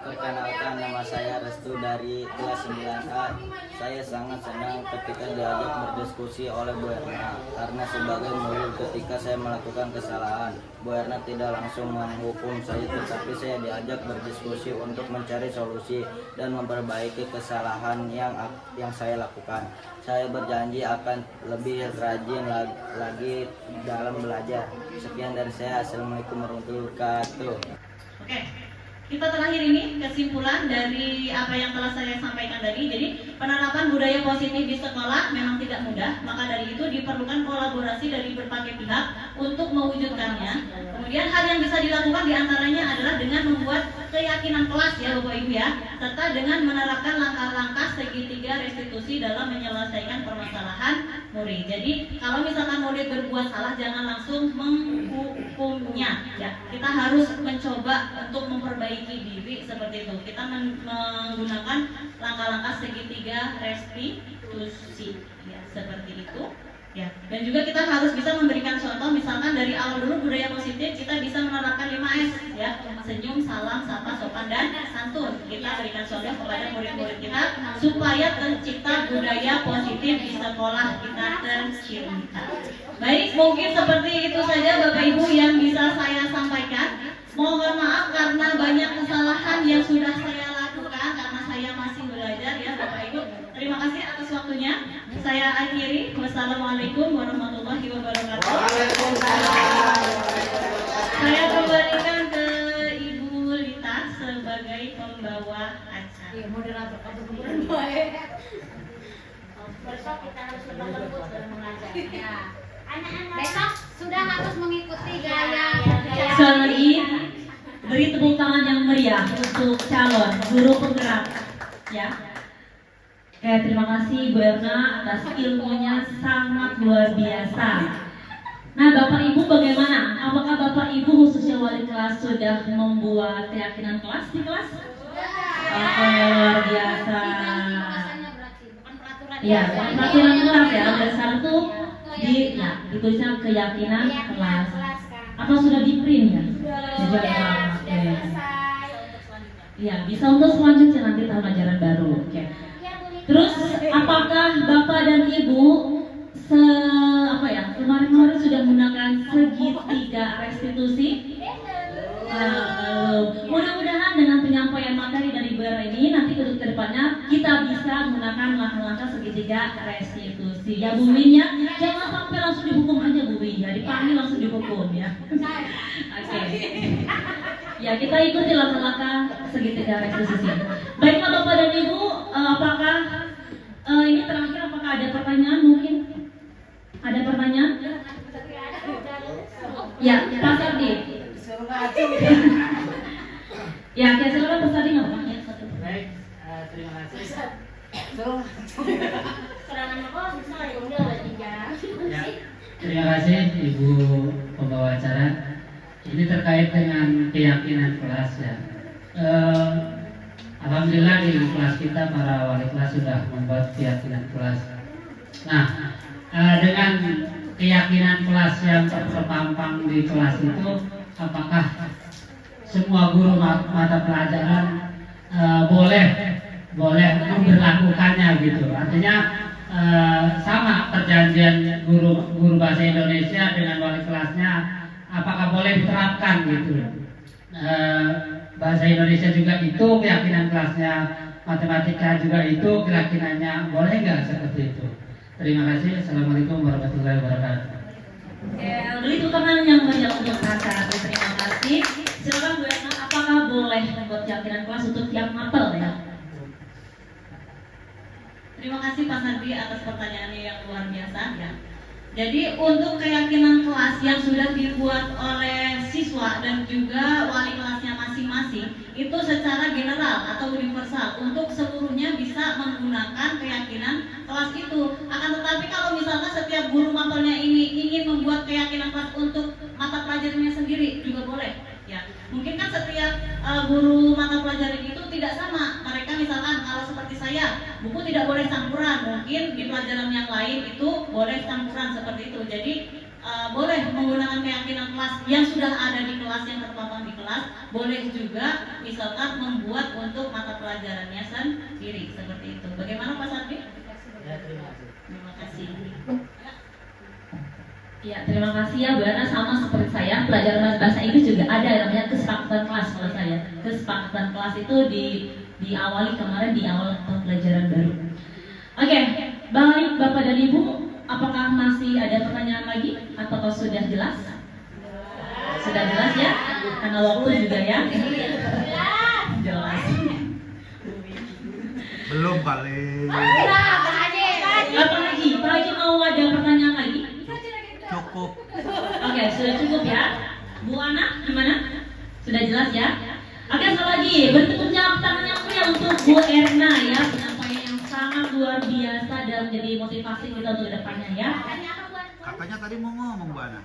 Perkenalkan, nama saya Restu dari kelas 9A. Saya sangat senang ketika diajak berdiskusi oleh Bu Erna karena sebagai murid ketika saya melakukan kesalahan, Bu Erna tidak langsung menghukum saya, tetapi saya diajak berdiskusi untuk mencari solusi dan memperbaiki kesalahan yang saya lakukan. Saya berjanji akan lebih rajin lagi dalam belajar. Sekian dari saya. Assalamualaikum warahmatullahi wabarakatuh. Oke. Kita terakhir ini kesimpulan dari apa yang telah saya sampaikan tadi. Jadi penerapan budaya positif di sekolah memang tidak mudah, maka dari itu diperlukan kolaborasi dari berbagai pihak untuk mewujudkannya. Kemudian hal yang bisa dilakukan diantaranya adalah dengan membuat keyakinan kelas ya Bapak Ibu ya, serta dengan menerapkan langkah-langkah segitiga restitusi dalam menyelesaikan permasalahan murid. Jadi kalau misalkan murid berbuat salah jangan langsung menghukumnya ya. Kita harus mencoba untuk memperbaiki diri seperti itu. Kita menggunakan langkah-langkah segitiga restitusi ya, seperti itu ya. Dan juga kita harus bisa memberikan contoh, misalkan dari awal dulu budaya positif kita bisa menerapkan 5S ya, senyum, salam, sapa, sopan, dan santun. Kita berikan contoh kepada murid-murid kita supaya tercipta budaya positif di sekolah kita tercinta. Baik, mungkin seperti itu saja Bapak Ibu yang bisa saya sampaikan. Mohon maaf karena banyak kesalahan yang sudah saya lakukan karena saya masih belajar ya Bapak Ibu. Terima kasih atas waktunya. Saya akhiri. Wassalamualaikum warahmatullahi wabarakatuh. Saya kembalikan ke Ibu Lita sebagai pembawa acara. Moderator atau kemudian baik. Besok kita harus lebih lembut dalam mengajarnya. Anak-anak besok sudah harus mengikuti gaya. Sekali lagi, beri tepuk tangan yang meriah untuk calon guru penggerak ya. Oke, terima kasih Bu Erna atas ilmunya sangat luar biasa. Nah Bapak Ibu bagaimana? Apakah Bapak Ibu khususnya wali kelas sudah membuat keyakinan kelas di kelas? Oke, luar biasa. Ya, peraturan kelas ya. Dan sekarang tuh ditulisnya keyakinan kelas. Apa sudah di print ya? Ya, bisa untuk selanjutnya nanti tahun ajaran baru. Oke. Terus apakah Bapak dan Ibu kemarin sudah menggunakan segitiga restitusi? Mudah-mudahan dengan penyampaian materi dari Bu Erna ini nanti ke depannya kita bisa menggunakan langkah-langkah segitiga restitusi. Ya Bu Win ya, jangan sampai langsung dihukum aja Bu Win ya, dipanggil langsung dihukum ya. Oke. Ya kita ikuti langkah-langkah segitiga restitusi. Baiklah Bapak dan Ibu, apakah Ini terakhir, apakah ada pertanyaan mungkin? Ada pertanyaan? Ya, Pak Sardi. Ya, silakan Pak Sardi nggak apa-apa. Ya, satu. Baik, terima kasih. Ya, terima kasih Ibu pembawa acara. Ini terkait dengan keyakinan kelas ya. Alhamdulillah di kelas kita para wali kelas sudah membuat keyakinan kelas. Nah, dengan keyakinan kelas yang terpampang di kelas itu, apakah semua guru mata pelajaran boleh memberlakukannya gitu? Artinya sama perjanjian guru bahasa Indonesia dengan wali kelasnya, apakah boleh diterapkan gitu? Bahasa Indonesia juga itu keyakinan kelasnya, matematika juga itu keyakinannya, boleh nggak seperti itu? Terima kasih. Assalamualaikum warahmatullahi wabarakatuh. Oke, beri tepuk tangan yang meriah untuk acara. Terima kasih. Silakan Bu Erna, apakah boleh membuat keyakinan kelas untuk tiap mapel ya? Terima kasih Pak Sandi atas pertanyaannya yang luar biasa ya. Jadi untuk keyakinan kelas yang sudah dibuat oleh siswa dan juga wali kelasnya masing-masing itu secara general atau universal untuk seluruhnya bisa menggunakan keyakinan kelas itu. Akan tetapi kalau misalnya setiap guru mapelnya ini ingin membuat keyakinan kelas untuk mata pelajarannya sendiri juga boleh. Ya, mungkin kan setiap guru mata pelajaran itu tidak sama. Mereka misalkan kalau seperti saya, buku tidak boleh campuran. Mungkin di pelajaran yang lain itu boleh campuran seperti itu. Jadi boleh menggunakan keyakinan kelas yang sudah ada di kelas, yang terpampang di kelas. Boleh juga misalkan membuat untuk mata pelajarannya sendiri seperti itu. Bagaimana Pak Sardi? Ya, terima kasih. Terima kasih. Ya, terima kasih ya Bu Erna. Sama seperti saya, pelajaran bahasa Inggris juga ada namanya kesepakatan kelas kalau saya. Kesepakatan kelas itu diawali kemarin di awal pelajaran baru. Oke, baik Bapak dan Ibu, apakah masih ada pertanyaan lagi atau sudah jelas? Sudah jelas ya? Karena waktu juga ya. Jelas. Belum kali. Apa lagi? Pak lagi mau ada pertanyaan lagi? Cukup. Oke, sudah cukup ya. Bu Ana, gimana? Sudah jelas ya? Oke, sekali lagi beri tepuk tangan yang meriah untuk Bu Erna ya, penyampaian yang sangat luar biasa dan menjadi motivasi kita untuk kedepannya ya. Katanya tadi mau ngomong Bu Ana.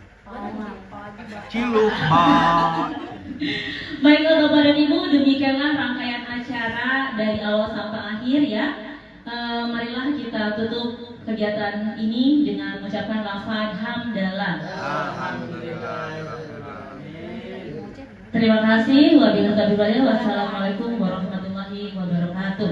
Cilupa. Baiklah Bapak dan Ibu, demikianlah rangkaian acara dari awal sampai akhir ya. Marilah kita tutup kegiatan ini dengan mengucapkan lafaz hamdalah. Terima kasih. Wassalamualaikum warahmatullahi wabarakatuh.